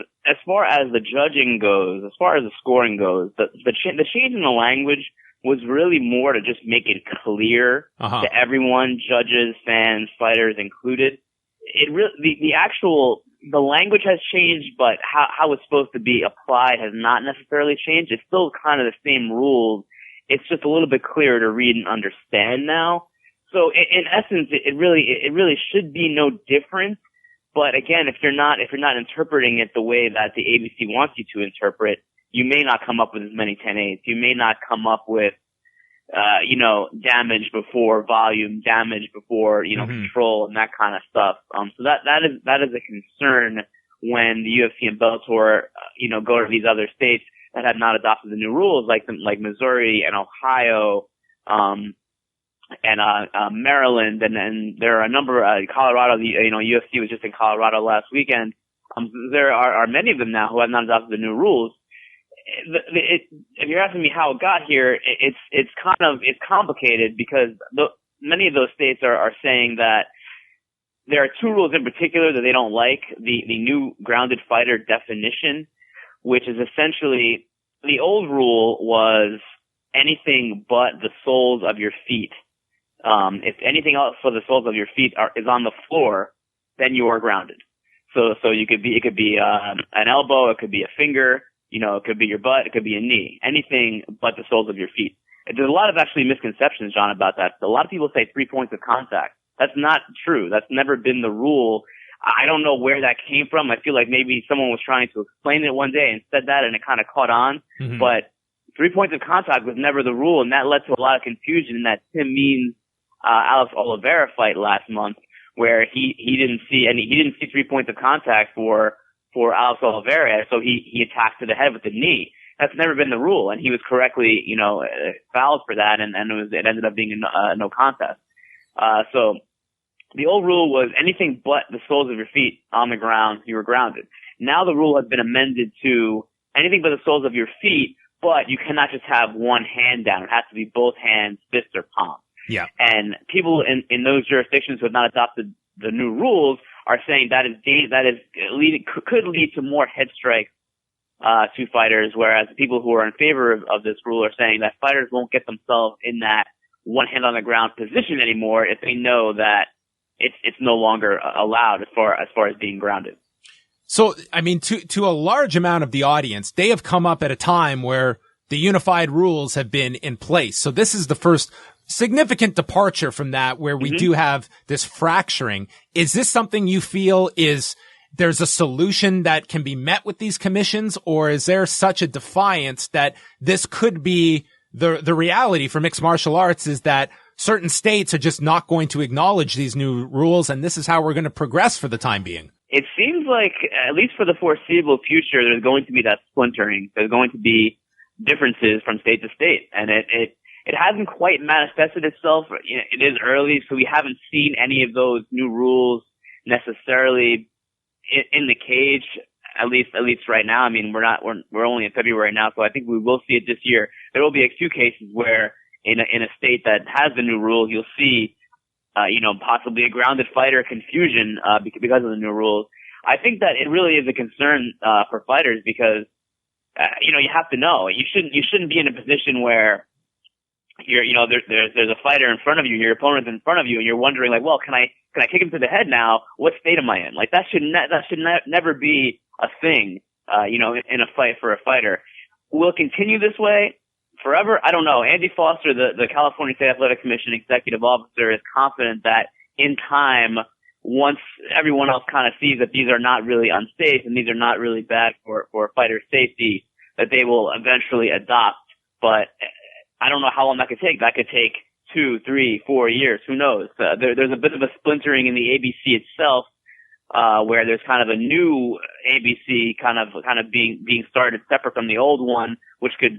[SPEAKER 9] the judging goes, as far as the scoring goes, the change in the language was really more to just make it clear to everyone, judges, fans, fighters included. The language has changed, but how it's supposed to be applied has not necessarily changed. It's still kind of the same rules. It's just a little bit clearer to read and understand now. So in essence, it really should be no different. But again, if you're not interpreting it the way that the ABC wants you to interpret, you may not come up with as many 10-8s. You may not come up with, damage before volume, damage before, control and that kind of stuff. So that is a concern when the UFC and Bellator, go to these other states that have not adopted the new rules, like Missouri and Ohio, and Maryland, and then there are a number, Colorado, UFC was just in Colorado last weekend. There are many of them now who have not adopted the new rules. If you're asking me how it got here, it's complicated because many of those states are saying that there are two rules in particular that they don't like. The new grounded fighter definition, which is essentially, the old rule was anything but the soles of your feet. If anything else for the soles of your feet is on the floor, then you are grounded. So it could be an elbow, it could be a finger, it could be your butt, it could be a knee, anything but the soles of your feet. There's a lot of actually misconceptions, John, about that. A lot of people say 3 points of contact. That's not true. That's never been the rule. I don't know where that came from. I feel like maybe someone was trying to explain it one day and said that, and it kind of caught on. Mm-hmm. But 3 points of contact was never the rule, and that led to a lot of confusion in that Tim Means Alex Oliveira fight last month, where he didn't see 3 points of contact for Alex Oliveira, so he attacked to the head with the knee. That's never been the rule, and he was correctly, fouled for that, and it ended up being a no contest. So the old rule was anything but the soles of your feet on the ground, you were grounded. Now the rule has been amended to anything but the soles of your feet, but you cannot just have one hand down. It has to be both hands, fists, or palms.
[SPEAKER 5] Yeah.
[SPEAKER 9] And people in those jurisdictions who have not adopted the new rules are saying could lead to more head strikes to fighters, whereas the people who are in favor of this rule are saying that fighters won't get themselves in that one hand on the ground position anymore if they know that it's no longer allowed as far as being grounded.
[SPEAKER 5] So, I mean, to a large amount of the audience, they have come up at a time where the unified rules have been in place. So this is the first significant departure from that, where we do have this fracturing. Is this something you feel there's a solution that can be met with these commissions, or is there such a defiance that this could be the reality for mixed martial arts, is that certain states are just not going to acknowledge these new rules, and this is how we're going to progress for the time being?
[SPEAKER 9] It seems like, at least for the foreseeable future, there's going to be that splintering. There's going to be differences from state to state, and it hasn't quite manifested itself. It is early, so we haven't seen any of those new rules necessarily in the cage. At least right now. I mean, we're only in February now, so I think we will see it this year. There will be a few cases where in a state that has the new rules, you'll see, possibly a grounded fighter confusion, because of the new rules. I think that it really is a concern, for fighters because, you have to know. You shouldn't be in a position where there's a fighter in front of you, your opponent's in front of you, and you're wondering like, well, can I kick him to the head now? What state am I in? Like that should never be a thing, in a fight for a fighter. Will it continue this way forever? I don't know. Andy Foster, the California State Athletic Commission executive officer, is confident that in time, once everyone else kind of sees that these are not really unsafe and these are not really bad for fighter safety, that they will eventually adopt. But I don't know how long that could take. That could take 2, 3, 4 years. Who knows? There's a bit of a splintering in the ABC itself, where there's kind of a new ABC kind of being started separate from the old one, which is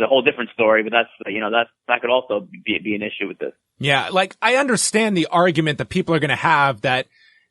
[SPEAKER 9] a whole different story. But that could also be an issue with this.
[SPEAKER 5] Yeah, like I understand the argument that people are going to have that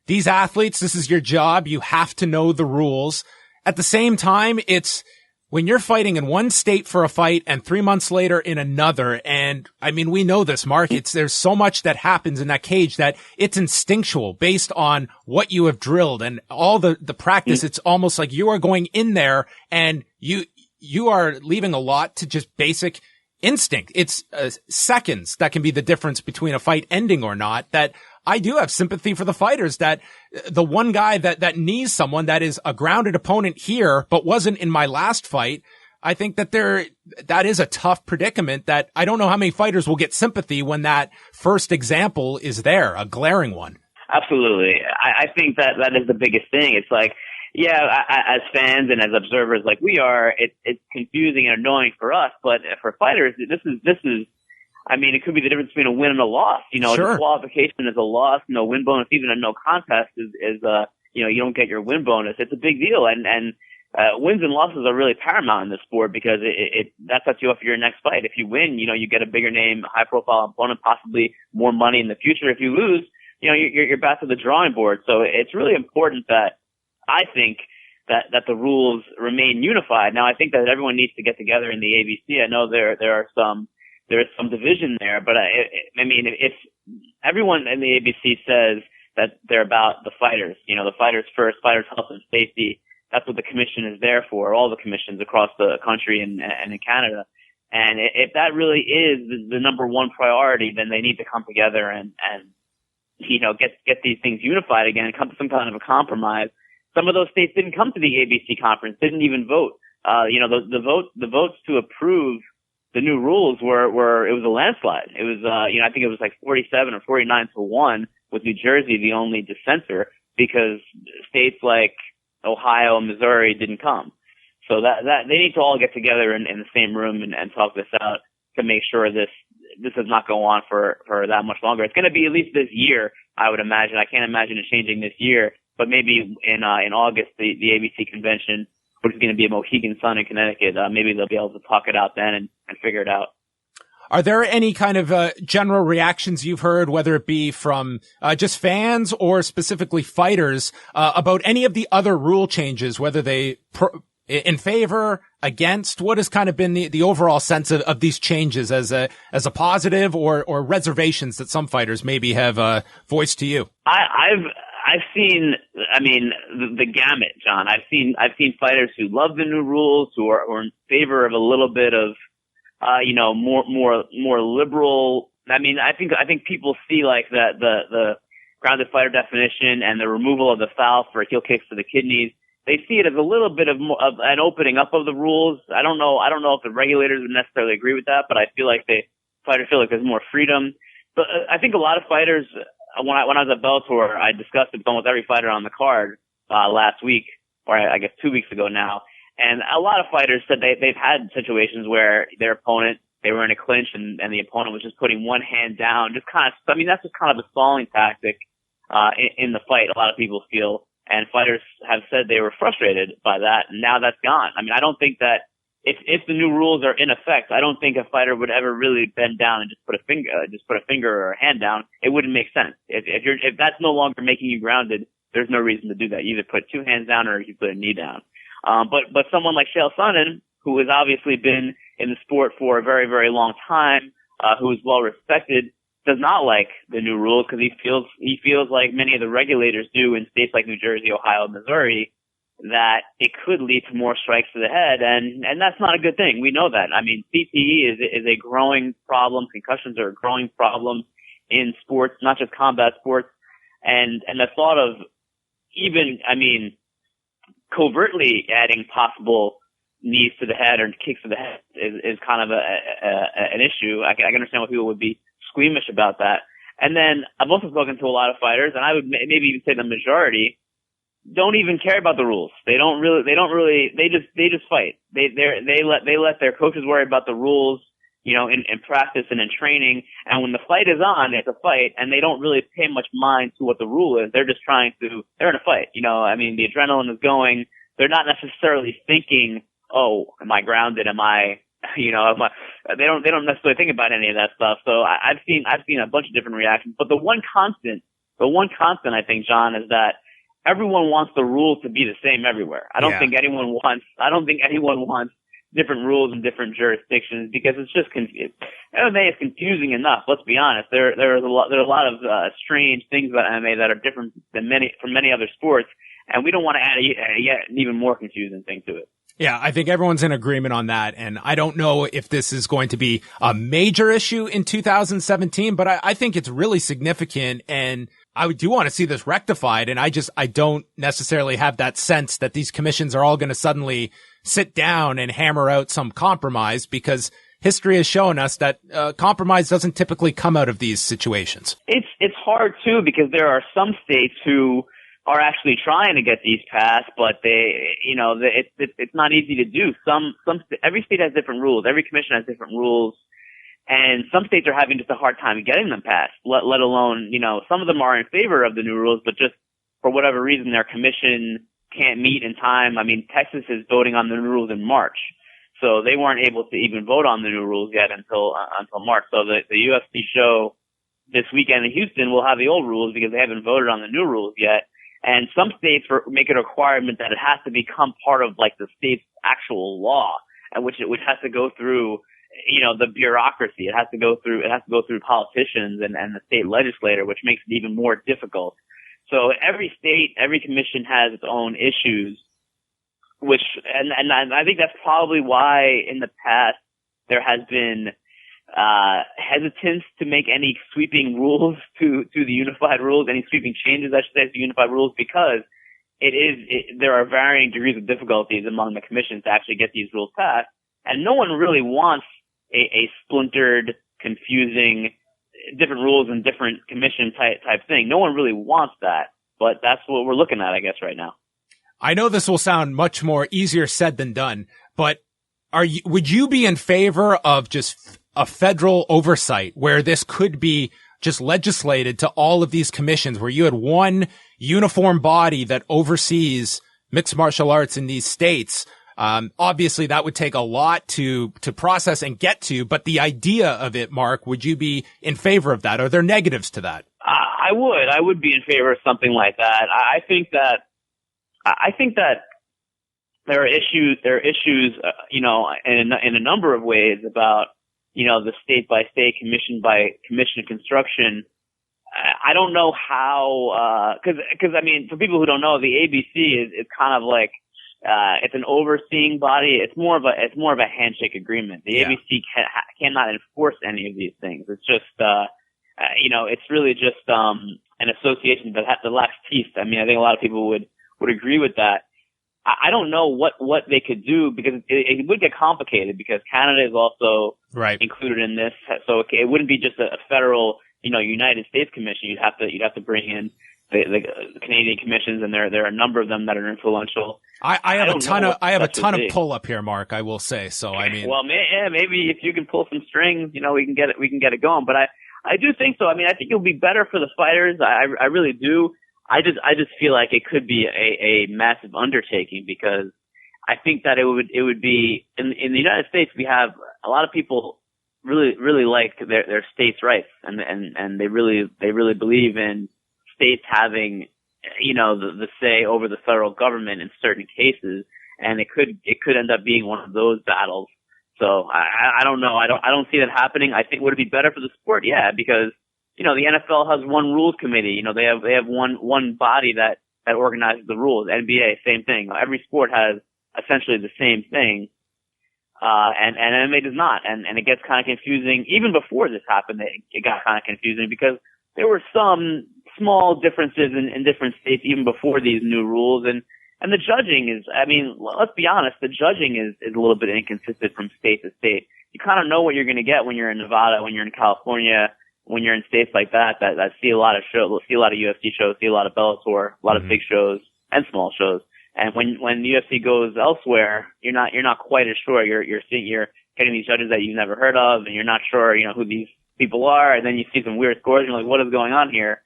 [SPEAKER 5] these athletes, this is your job, you have to know the rules. At the same time, it's when you're fighting in one state for a fight and 3 months later in another, and I mean, we know this, Mark, there's so much that happens in that cage that it's instinctual based on what you have drilled and all the practice. It's almost like you are going in there and you are leaving a lot to just basic instinct. It's seconds that can be the difference between a fight ending or not. That I do have sympathy for the fighters, that the one guy that knees someone that is a grounded opponent here, but wasn't in my last fight. I think that that is a tough predicament that I don't know how many fighters will get sympathy when that first example is there, a glaring one.
[SPEAKER 9] Absolutely. I think that is the biggest thing. It's like, yeah, as fans and as observers like we are, it's confusing and annoying for us, but for fighters, this is, I mean, it could be the difference between a win and a loss.
[SPEAKER 5] Sure.
[SPEAKER 9] A disqualification is a loss, no win bonus, even a no contest is you don't get your win bonus. It's a big deal. And wins and losses are really paramount in this sport because that sets you up for your next fight. If you win, you get a bigger name, high profile opponent, possibly more money in the future. If you lose, you're back to the drawing board. So it's really important that I think that the rules remain unified. Now, I think that everyone needs to get together in the ABC. I know there is some division there, but I mean, if everyone in the ABC says that they're about the fighters, the fighters first, fighters' health and safety, that's what the commission is there for, all the commissions across the country and in Canada. And if that really is the number one priority, then they need to come together and get these things unified again and come to some kind of a compromise. Some of those states didn't come to the ABC conference, didn't even vote. The votes to approve the new rules were it was a landslide. It was I think it was like 47 or 49-1 with New Jersey the only dissenter because states like Ohio and Missouri didn't come. So that they need to all get together in the same room and talk this out to make sure this does not go on for that much longer. It's going to be at least this year, I would imagine. I can't imagine it changing this year, but maybe in August the ABC convention, which is going to be a Mohegan Sun in Connecticut, maybe they'll be able to talk it out then and figure it out.
[SPEAKER 5] Are there any kind of general reactions you've heard, whether it be from just fans or specifically fighters, about any of the other rule changes, whether they in favor, against? What has kind of been the overall sense of these changes as a positive or reservations that some fighters maybe have voiced to you?
[SPEAKER 9] I've seen, I mean, the gamut, John. I've seen fighters who love the new rules, who are in favor of a little bit of, more liberal. I mean, I think people see like the grounded fighter definition and the removal of the foul for heel kicks to the kidneys. They see it as a little bit of an opening up of the rules. I don't know if the regulators would necessarily agree with that, but I feel like fighters feel like there's more freedom. But I think a lot of fighters, when I was at Bellator, I discussed it with almost every fighter on the card last week, or I guess 2 weeks ago now. And a lot of fighters said they've had situations where their opponent, they were in a clinch and the opponent was just putting one hand down, that's just kind of a stalling tactic in the fight, a lot of people feel. And fighters have said they were frustrated by that, and now that's gone. I mean, I don't think that if the new rules are in effect, I don't think a fighter would ever really bend down and just put a finger or a hand down. It wouldn't make sense. If that's no longer making you grounded, there's no reason to do that. You either put two hands down or you put a knee down. But someone like Chael Sonnen, who has obviously been in the sport for a very, very long time, who is well respected, does not like the new rules because he feels like many of the regulators do in states like New Jersey, Ohio, Missouri, that it could lead to more strikes to the head, and that's not a good thing. We know that. I mean, CTE is a growing problem. Concussions are a growing problem in sports, not just combat sports. And the thought of even, I mean, covertly adding possible knees to the head or kicks to the head is kind of an issue. I can understand why people would be squeamish about that. And then I've also spoken to a lot of fighters, and I would maybe even say the majority don't even care about the rules. They just fight. They let their coaches worry about the rules, you know, in practice and in training. And when the fight is on, it's a fight, and they don't really pay much mind to what the rule is. They're just they're in a fight. You know, I mean, the adrenaline is going. They're not necessarily thinking, oh, am I grounded? Am I, you know, they don't necessarily think about any of that stuff. So I've seen a bunch of different reactions, but the one constant I think, John, is that everyone wants the rules to be the same everywhere. I don't think anyone wants different rules in different jurisdictions because it's just MMA is confusing enough. Let's be honest. There are a lot of strange things about MMA that are different than many other sports, and we don't want to add an even more confusing thing to it.
[SPEAKER 5] Yeah, I think everyone's in agreement on that. And I don't know if this is going to be a major issue in 2017, but I think it's really significant. And I do want to see this rectified. And I don't necessarily have that sense that these commissions are all going to suddenly sit down and hammer out some compromise, because history has shown us that compromise doesn't typically come out of these situations.
[SPEAKER 9] It's hard too, because there are some states who are actually trying to get these passed, but it's not easy to do. Every state has different rules. Every commission has different rules, and some states are having just a hard time getting them passed. Let alone, you know, some of them are in favor of the new rules, but just for whatever reason, their commission can't meet in time. I mean, Texas is voting on the new rules in March, so they weren't able to even vote on the new rules yet until March. So the UFC show this weekend in Houston will have the old rules because they haven't voted on the new rules yet. And some states make it a requirement that it has to become part of like the state's actual law, and which has to go through, you know, the bureaucracy. It has to go through politicians and the state legislator, which makes it even more difficult. So every state, every commission has its own issues, and I think that's probably why in the past there has been hesitance to make any sweeping rules to the unified rules, any sweeping changes, I should say, to the unified rules, because there are varying degrees of difficulties among the commissions to actually get these rules passed, and no one really wants a splintered, confusing, different rules and different commission type thing. No one really wants that, but that's what we're looking at, I guess, right now.
[SPEAKER 5] I know this will sound much more easier said than done, but would you be in favor of just a federal oversight where this could be just legislated to all of these commissions, where you had one uniform body that oversees mixed martial arts in these states? Obviously that would take a lot to process and get to, but the idea of it, Mark, would you be in favor of that? Are there negatives to that?
[SPEAKER 9] I would be in favor of something like that. I think that there are issues, you know, in a number of ways about, you know, the state by state, commission by commission construction. I don't know how, cause I mean, for people who don't know, the ABC is kind of like, it's an overseeing body. It's more of a handshake agreement. The ABC cannot enforce any of these things. It's just, you know, it's really just, an association that lacks teeth. I mean, I think a lot of people would agree with that. I don't know what they could do, because it would get complicated, because Canada is also included in this. So it wouldn't be just a federal, you know, United States commission. You'd have to bring in the Canadian commissions, and there are a number of them that are influential.
[SPEAKER 5] I have a ton of pull up here, Mark, I will say. So I mean,
[SPEAKER 9] well, maybe if you can pull some strings, you know, we can get it going. But I do think so. I mean, I think it'll be better for the fighters. I really do. I just feel like it could be a massive undertaking, because I think that it would be in the United States, we have a lot of people really like their states' rights, and they really believe in states having, you know, the say over the federal government in certain cases, and it could end up being one of those battles. So I don't know. I don't see that happening. I think would it be better for the sport? Yeah, because, you know, the NFL has one rules committee. You know, they have one body that organizes the rules. NBA, same thing. Every sport has essentially the same thing. And MMA does not. And it gets kind of confusing. Even before this happened, it got kind of confusing because there were some small differences in different states even before these new rules. And the judging is, I mean, let's be honest, the judging is a little bit inconsistent from state to state. You kind of know what you're going to get when you're in Nevada, when you're in California, when you're in states like that see a lot of shows, see a lot of UFC shows, see a lot of Bellator, a lot of big shows and small shows. And when UFC goes elsewhere, you're not quite as sure. You're getting these judges that you've never heard of, and you're not sure, you know, who these people are. And then you see some weird scores, and you're like, what is going on here?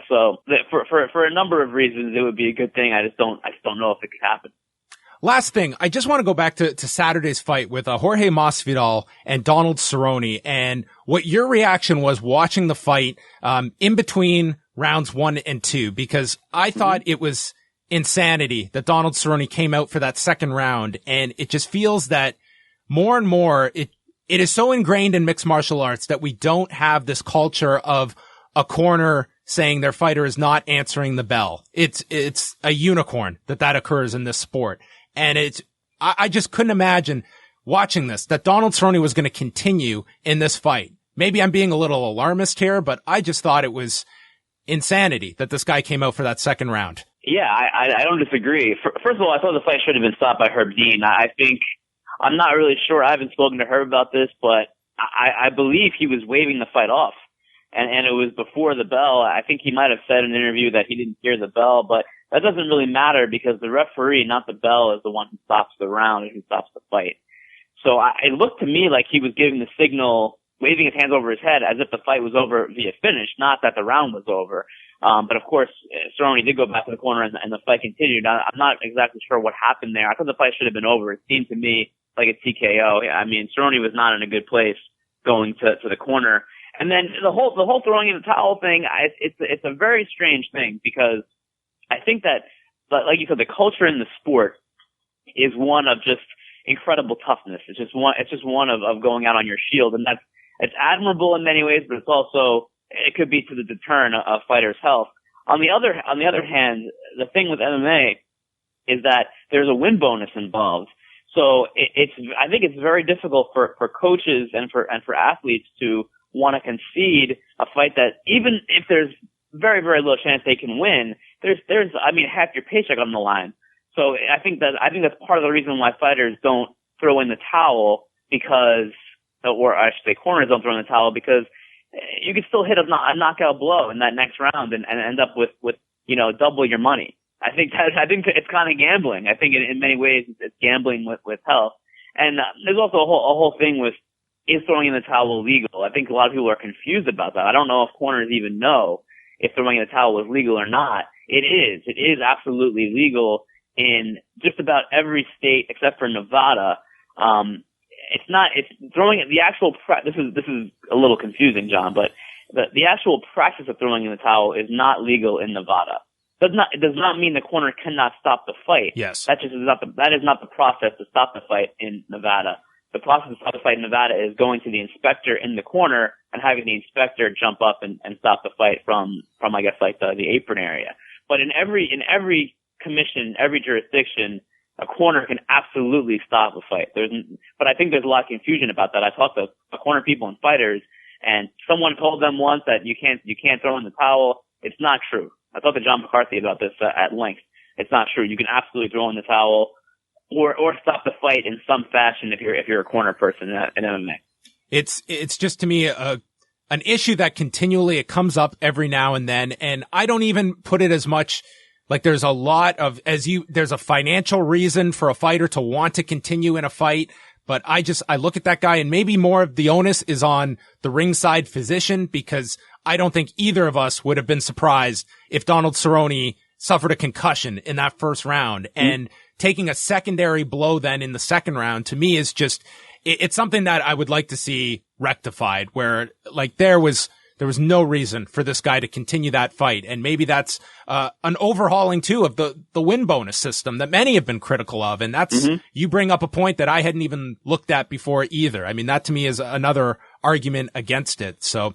[SPEAKER 9] So for a number of reasons, it would be a good thing. I just don't know if it could happen.
[SPEAKER 5] Last thing, I just want to go back to Saturday's fight with Jorge Masvidal and Donald Cerrone, and what your reaction was watching the fight in between rounds 1 and 2, because I thought it was insanity that Donald Cerrone came out for that second round, and it just feels that more and more it is so ingrained in mixed martial arts that we don't have this culture of a corner saying their fighter is not answering the bell. It's a unicorn that occurs in this sport. And I just couldn't imagine watching this, that Donald Cerrone was going to continue in this fight. Maybe I'm being a little alarmist here, but I just thought it was insanity that this guy came out for that second round.
[SPEAKER 9] Yeah, I don't disagree. First of all, I thought the fight should have been stopped by Herb Dean. I think, I'm not really sure. I haven't spoken to Herb about this, but I believe he was waving the fight off. And it was before the bell. I think he might have said in an interview that he didn't hear the bell, but that doesn't really matter because the referee, not the bell, is the one who stops the round and who stops the fight. So it looked to me like he was giving the signal, waving his hands over his head as if the fight was over via finish, not that the round was over. But of course, Cerrone did go back to the corner and the fight continued. I'm not exactly sure what happened there. I thought the fight should have been over. It seemed to me like a TKO. I mean, Cerrone was not in a good place going to the corner. And then the whole throwing in the towel thing, it's a very strange thing because I think that, like you said, the culture in the sport is one of just incredible toughness. It's just one of going out on your shield, and it's admirable in many ways, but it's also, it could be to the deterrent of fighters' health. On the other hand, the thing with MMA is that there's a win bonus involved. So I think it's very difficult for coaches and for athletes to want to concede a fight that, even if there's very, very little chance they can win, there's half your paycheck on the line. So I think that's part of the reason why fighters don't throw in the towel, because, or I should say corners don't throw in the towel, because you can still hit a knockout blow in that next round and end up with double your money. I think it's kind of gambling. I think in many ways it's gambling with health. And there's also a whole thing with, is throwing in the towel legal? I think a lot of people are confused about that. I don't know if corners even know if throwing in the towel is legal or not. It is. It is absolutely legal in just about every state except for Nevada. It's not. It's throwing the actual. This is a little confusing, John, but the actual practice of throwing in the towel is not legal in Nevada. It does not mean the corner cannot stop the fight.
[SPEAKER 5] Yes.
[SPEAKER 9] That is not the process to stop the fight in Nevada. The process to stop the fight in Nevada is going to the inspector in the corner and having the inspector jump up and stop the fight from I guess like the apron area. But in every commission, every jurisdiction, a corner can absolutely stop a fight. But I think there's a lot of confusion about that. I talked to corner people and fighters, and someone told them once that you can't throw in the towel. It's not true. I talked to John McCarthy about this at length. It's not true. You can absolutely throw in the towel or stop the fight in some fashion if you're a corner person in MMA.
[SPEAKER 5] It's just, to me, an issue that continually, it comes up every now and then, and I don't even put it as much like there's a lot of, there's a financial reason for a fighter to want to continue in a fight, but I look at that guy, and maybe more of the onus is on the ringside physician, because I don't think either of us would have been surprised if Donald Cerrone suffered a concussion in that first round, and taking a secondary blow then in the second round, to me, is just, it's something that I would like to see rectified, where like there was no reason for this guy to continue that fight. And maybe that's an overhauling too of the win bonus system that many have been critical of. And that's, you bring up a point that I hadn't even looked at before either. I mean, that to me is another argument against it. So,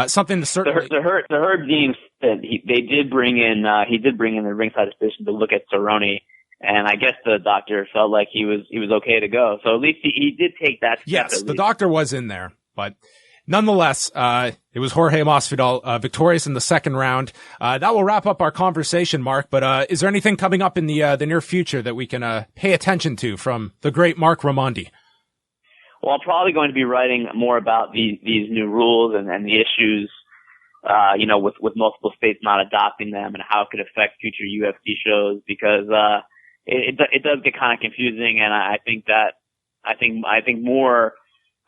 [SPEAKER 5] something to certainly.
[SPEAKER 9] The Herb Dean said he did bring in the ringside physician to look at Cerrone. And I guess the doctor felt like he was okay to go. So at least he did take that step.
[SPEAKER 5] Yes, the doctor was in there, but nonetheless, it was Jorge Masvidal, victorious in the second round. That will wrap up our conversation, Mark. But is there anything coming up in the near future that we can pay attention to from the great Marc Raimondi?
[SPEAKER 9] Well, I'm probably going to be writing more about these new rules and the issues, with multiple states not adopting them and how it could affect future UFC shows, because it does get kind of confusing, and I think more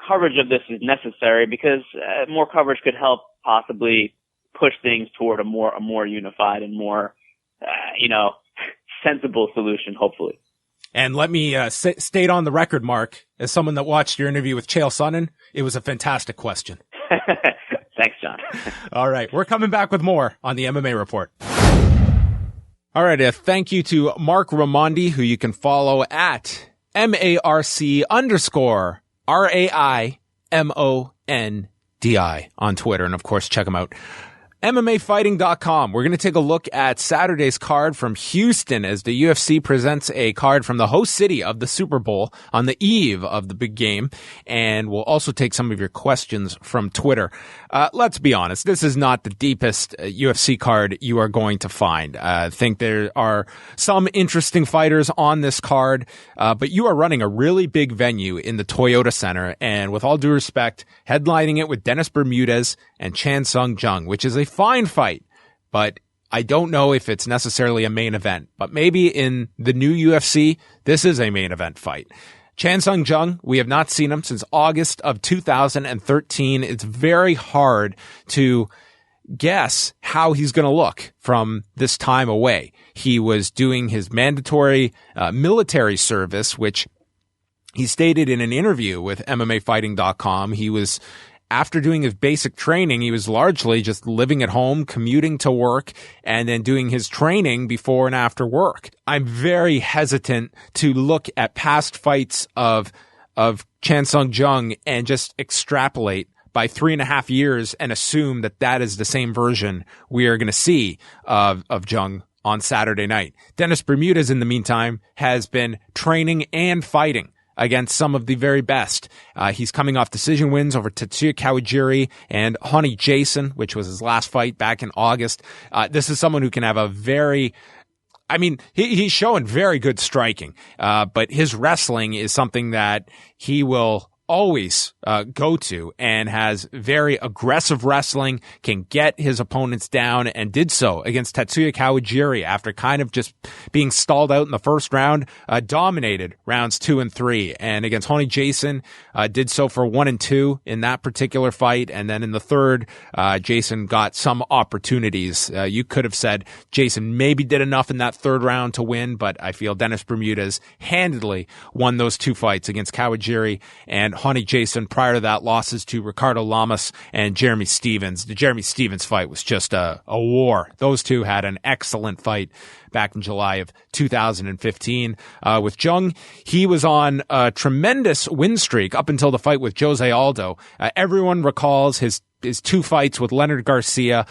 [SPEAKER 9] coverage of this is necessary, because more coverage could help possibly push things toward a more unified and more sensible solution, hopefully.
[SPEAKER 5] And let me state on the record, Mark, as someone that watched your interview with Chael Sonnen, it was a fantastic question.
[SPEAKER 9] Thanks, John.
[SPEAKER 5] All right, we're coming back with more on the MMA Report. All right, thank you to Marc Raimondi, who you can follow at MarcRaimondi on Twitter. And of course, check him out. MMAfighting.com. We're going to take a look at Saturday's card from Houston as the UFC presents a card from the host city of the Super Bowl on the eve of the big game. And we'll also take some of your questions from Twitter. Let's be honest. This is not the deepest UFC card you are going to find. I think there are some interesting fighters on this card, but you are running a really big venue in the Toyota Center. And with all due respect, headlining it with Dennis Bermudez and Sung Jung, which is a fine fight, but I don't know if it's necessarily a main event. But maybe in the new UFC, this is a main event fight. Sung Jung, we have not seen him since August of 2013. It's very hard to guess how he's going to look from this time away. He was doing his mandatory military service, which he stated in an interview with MMAfighting.com. He was, after doing his basic training, he was largely just living at home, commuting to work, and then doing his training before and after work. I'm very hesitant to look at past fights of Sung Jung and just extrapolate by 3.5 years and assume that that is the same version we are going to see of Jung on Saturday night. Dennis Bermudez, in the meantime, has been training and fighting against some of the very best. He's coming off decision wins over Tetsuya Kawajiri and Honey Jason, which was his last fight back in August. This is someone who can have he's showing very good striking, but his wrestling is something that he will always go to, and has very aggressive wrestling, can get his opponents down, and did so against Tetsuya Kawajiri after kind of just being stalled out in the first round, dominated rounds 2 and 3, and against Honey Jason, did so for 1 and 2 in that particular fight, and then in the third, Jason got some opportunities. You could have said Jason maybe did enough in that third round to win, but I feel Dennis Bermudez handedly won those 2 fights against Kawajiri and Honey Jason. Prior to that, losses to Ricardo Lamas and Jeremy Stevens. The Jeremy Stevens fight was just a war. Those two had an excellent fight back in July of 2015. With Jung, he was on a tremendous win streak up until the fight with Jose Aldo. Everyone recalls his 2 fights with Leonard Garcia,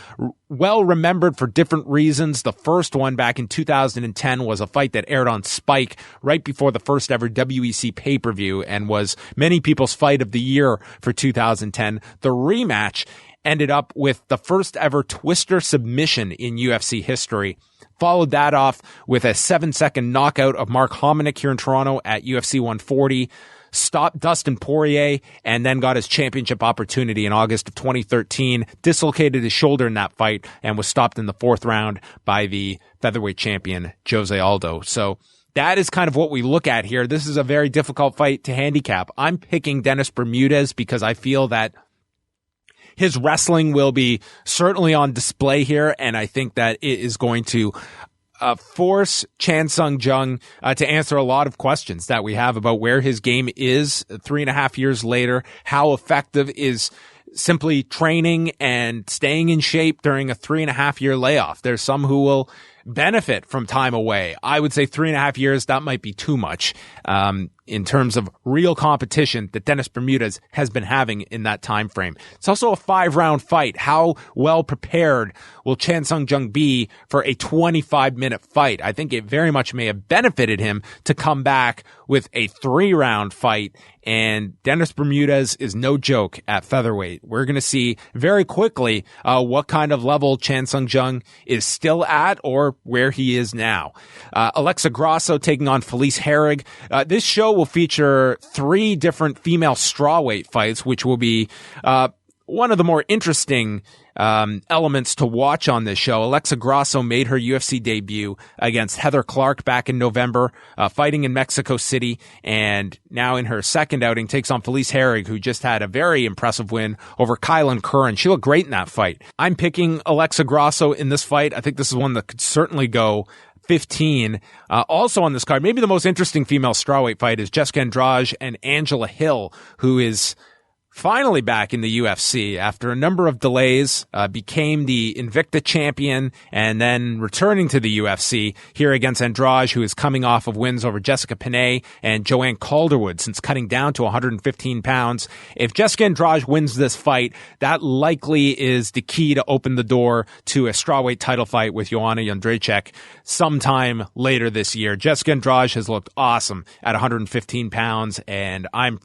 [SPEAKER 5] well remembered for different reasons. The first one back in 2010 was a fight that aired on Spike right before the first ever WEC pay-per-view and was many people's fight of the year for 2010. The rematch ended up with the first ever twister submission in UFC history. Followed that off with a 7-second knockout of Mark Hominick here in Toronto at UFC 140. Stopped Dustin Poirier, and then got his championship opportunity in August of 2013, dislocated his shoulder in that fight, and was stopped in the 4th round by the featherweight champion, Jose Aldo. So that is kind of what we look at here. This is a very difficult fight to handicap. I'm picking Dennis Bermudez because I feel that his wrestling will be certainly on display here, and I think that it is going to force Sung Jung to answer a lot of questions that we have about where his game is 3.5 years later. How effective is simply training and staying in shape during a 3.5 year layoff? There's some who will benefit from time away. I would say 3.5 years, that might be too much in terms of real competition that Dennis Bermudez has been having in that time frame. It's also a 5-round fight. How well prepared will Sung Jung be for a 25-minute fight? I think it very much may have benefited him to come back with a 3-round fight, and Dennis Bermudez is no joke at featherweight. We're going to see very quickly what kind of level Sung Jung is still at or where he is now. Alexa Grasso taking on Felice Herrig. This show will feature 3 different female strawweight fights, which will be one of the more interesting elements to watch on this show. Alexa Grasso made her UFC debut against Heather Clark back in November, fighting in Mexico City, and now in her second outing takes on Felice Herrig, who just had a very impressive win over Kylan Curran. She looked great in that fight. I'm picking Alexa Grasso in this fight. I think this is one that could certainly go 15. Also on this card, maybe the most interesting female strawweight fight is Jessica Andrade and Angela Hill, who is finally back in the UFC after a number of delays, became the Invicta champion and then returning to the UFC here against Andrade, who is coming off of wins over Jessica Penne and Joanne Calderwood since cutting down to 115 pounds. If Jessica Andrade wins this fight, that likely is the key to open the door to a strawweight title fight with Joanna Jędrzejczyk sometime later this year. Jessica Andrade has looked awesome at 115 pounds, and I'm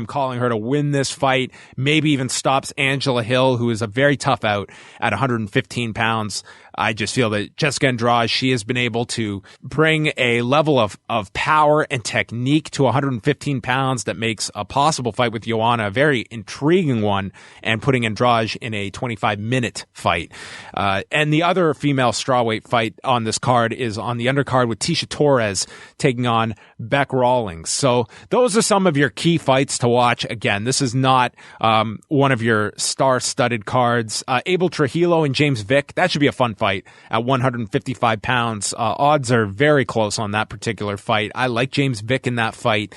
[SPEAKER 5] calling her to win this fight, maybe even stops Angela Hill, who is a very tough out at 115 pounds. I just feel that Jessica Andrade, she has been able to bring a level of power and technique to 115 pounds that makes a possible fight with Joanna a very intriguing one, and putting Andrade in a 25-minute fight. And the other female strawweight fight on this card is on the undercard with Tisha Torres taking on Bec Rawlings. So those are some of your key fights to watch. Again, this is not one of your star-studded cards. Abel Trujillo and James Vick, that should be a fun fight at 155 pounds. Odds are very close on that particular fight. I like James Vick in that fight.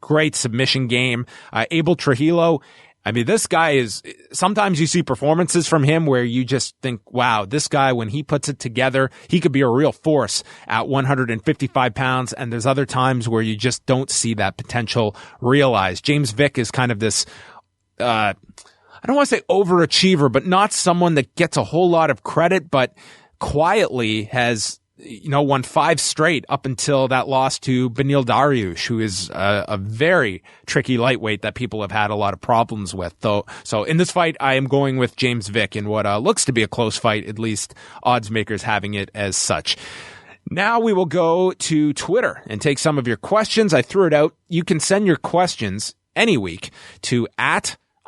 [SPEAKER 5] Great submission game. Abel Trujillo, I mean, this guy is, sometimes you see performances from him where you just think, wow, this guy, when he puts it together, he could be a real force at 155 pounds. And there's other times where you just don't see that potential realized. James Vick is kind of this, I don't want to say overachiever, but not someone that gets a whole lot of credit, but quietly has, won 5 straight up until that loss to Beneil Dariush, who is a very tricky lightweight that people have had a lot of problems with. So in this fight, I am going with James Vick in what looks to be a close fight, at least odds makers having it as such. Now we will go to Twitter and take some of your questions. I threw it out. You can send your questions any week to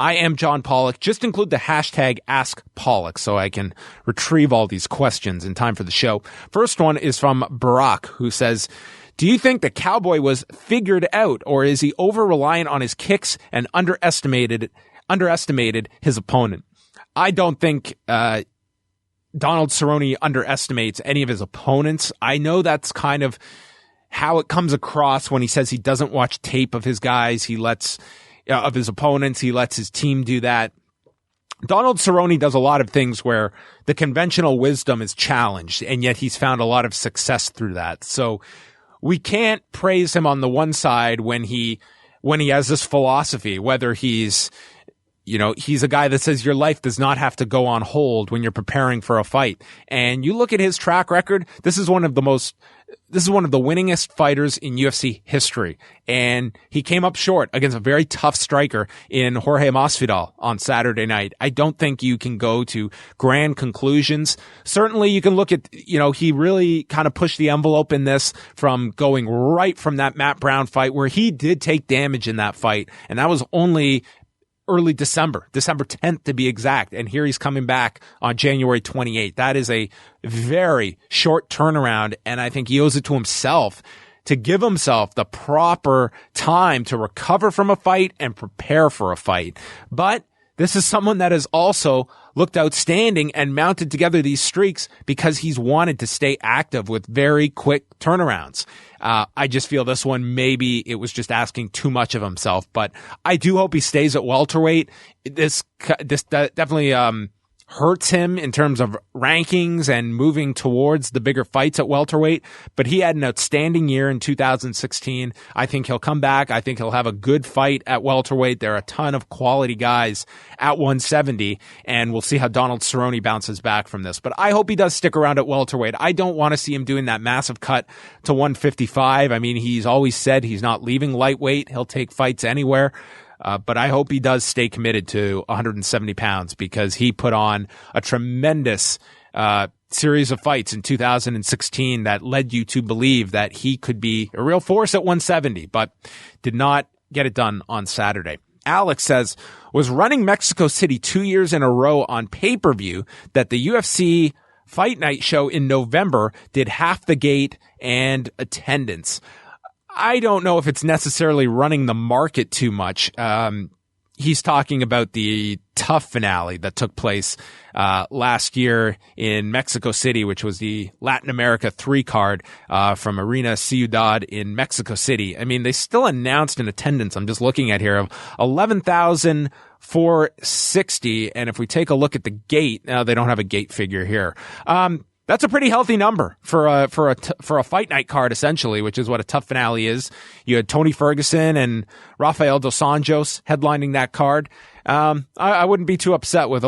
[SPEAKER 5] I am John Pollock. Just include the hashtag askPOLLOCK so I can retrieve all these questions in time for the show. First one is from Barack, who says, do you think the Cowboy was figured out, or is he over-reliant on his kicks and underestimated his opponent? I don't think Donald Cerrone underestimates any of his opponents. I know that's kind of how it comes across when he says he doesn't watch tape of his guys. Of his opponents. He lets his team do that. Donald Cerrone does a lot of things where the conventional wisdom is challenged, and yet he's found a lot of success through that. So we can't praise him on the one side when he has this philosophy, whether he's a guy that says your life does not have to go on hold when you're preparing for a fight. And you look at his track record, this is one of the winningest fighters in UFC history. And he came up short against a very tough striker in Jorge Masvidal on Saturday night. I don't think you can go to grand conclusions. Certainly you can look at, he really kind of pushed the envelope in this from going right from that Matt Brown fight where he did take damage in that fight. And that was only early December 10th to be exact. And here he's coming back on January 28th. That is a very short turnaround. And I think he owes it to himself to give himself the proper time to recover from a fight and prepare for a fight. But This is someone that has also looked outstanding and mounted together these streaks because he's wanted to stay active with very quick turnarounds. I just feel this one, maybe it was just asking too much of himself, but I do hope he stays at welterweight. This definitely, hurts him in terms of rankings and moving towards the bigger fights at welterweight, but he had an outstanding year in 2016. I think he'll come back. I think he'll have a good fight at welterweight. There are a ton of quality guys at 170, and we'll see how Donald Cerrone bounces back from this. But I hope he does stick around at welterweight. I don't want to see him doing that massive cut to 155. I mean, he's always said he's not leaving lightweight. He'll take fights anywhere. But I hope he does stay committed to 170 pounds because he put on a tremendous series of fights in 2016 that led you to believe that he could be a real force at 170, but did not get it done on Saturday. Alex says, was running Mexico City 2 years in a row on pay-per-view that the UFC Fight Night show in November did half the gate and attendance. I don't know if it's necessarily running the market too much. He's talking about the Tough finale that took place last year in Mexico City, which was the Latin America 3 card from Arena Ciudad in Mexico City. I mean, they still announced an attendance, I'm just looking at here, of 11,460. And if we take a look at the gate, now they don't have a gate figure here. That's a pretty healthy number for a fight night card, essentially, which is what a Tough finale is. You had Tony Ferguson and Rafael dos Anjos headlining that card. I wouldn't be too upset with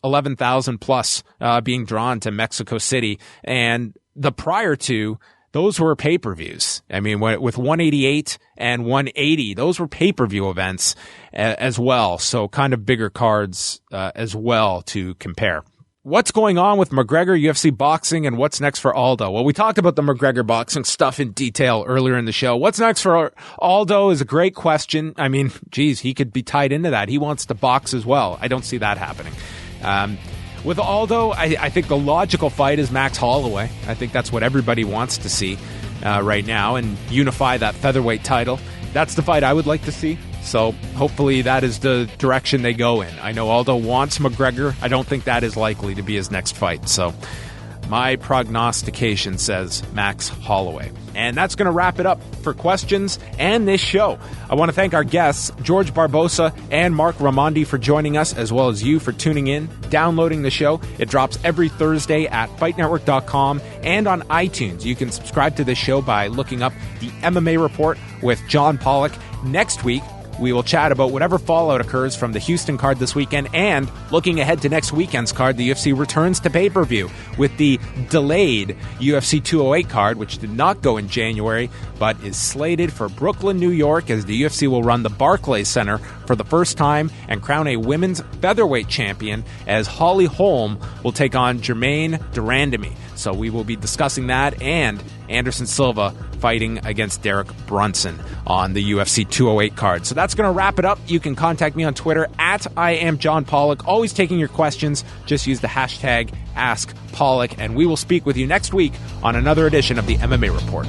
[SPEAKER 5] 11,000 plus being drawn to Mexico City. And the prior two, those were pay-per-views. I mean, with 188 and 180, those were pay-per-view events as well. So kind of bigger cards as well to compare. What's going on with McGregor, UFC boxing, and what's next for Aldo? Well, we talked about the McGregor boxing stuff in detail earlier in the show. What's next for Aldo is a great question. I mean, geez, he could be tied into that. He wants to box as well. I don't see that happening. With Aldo, I think the logical fight is Max Holloway. I think that's what everybody wants to see right now and unify that featherweight title. That's the fight I would like to see. So hopefully that is the direction they go in. I know Aldo wants McGregor. I don't think that is likely to be his next fight. So my prognostication says Max Holloway. And that's going to wrap it up for questions and this show. I want to thank our guests, Jorge Barbosa and Marc Raimondi, for joining us, as well as you for tuning in, downloading the show. It drops every Thursday at FightNetwork.com and on iTunes. You can subscribe to this show by looking up the MMA Report with John Pollock. Next week, we will chat about whatever fallout occurs from the Houston card this weekend, and looking ahead to next weekend's card, the UFC returns to pay-per-view with the delayed UFC 208 card, which did not go in January, but is slated for Brooklyn, New York, as the UFC will run the Barclays Center for the first time and crown a women's featherweight champion, as Holly Holm will take on Germaine de Randamie. So we will be discussing that, and Anderson Silva fighting against Derek Brunson on the UFC 208 card. So that's going to wrap it up. You can contact me on Twitter at @IamJohnPollock. Always taking your questions. Just use the hashtag #AskPollock, and we will speak with you next week on another edition of the MMA Report.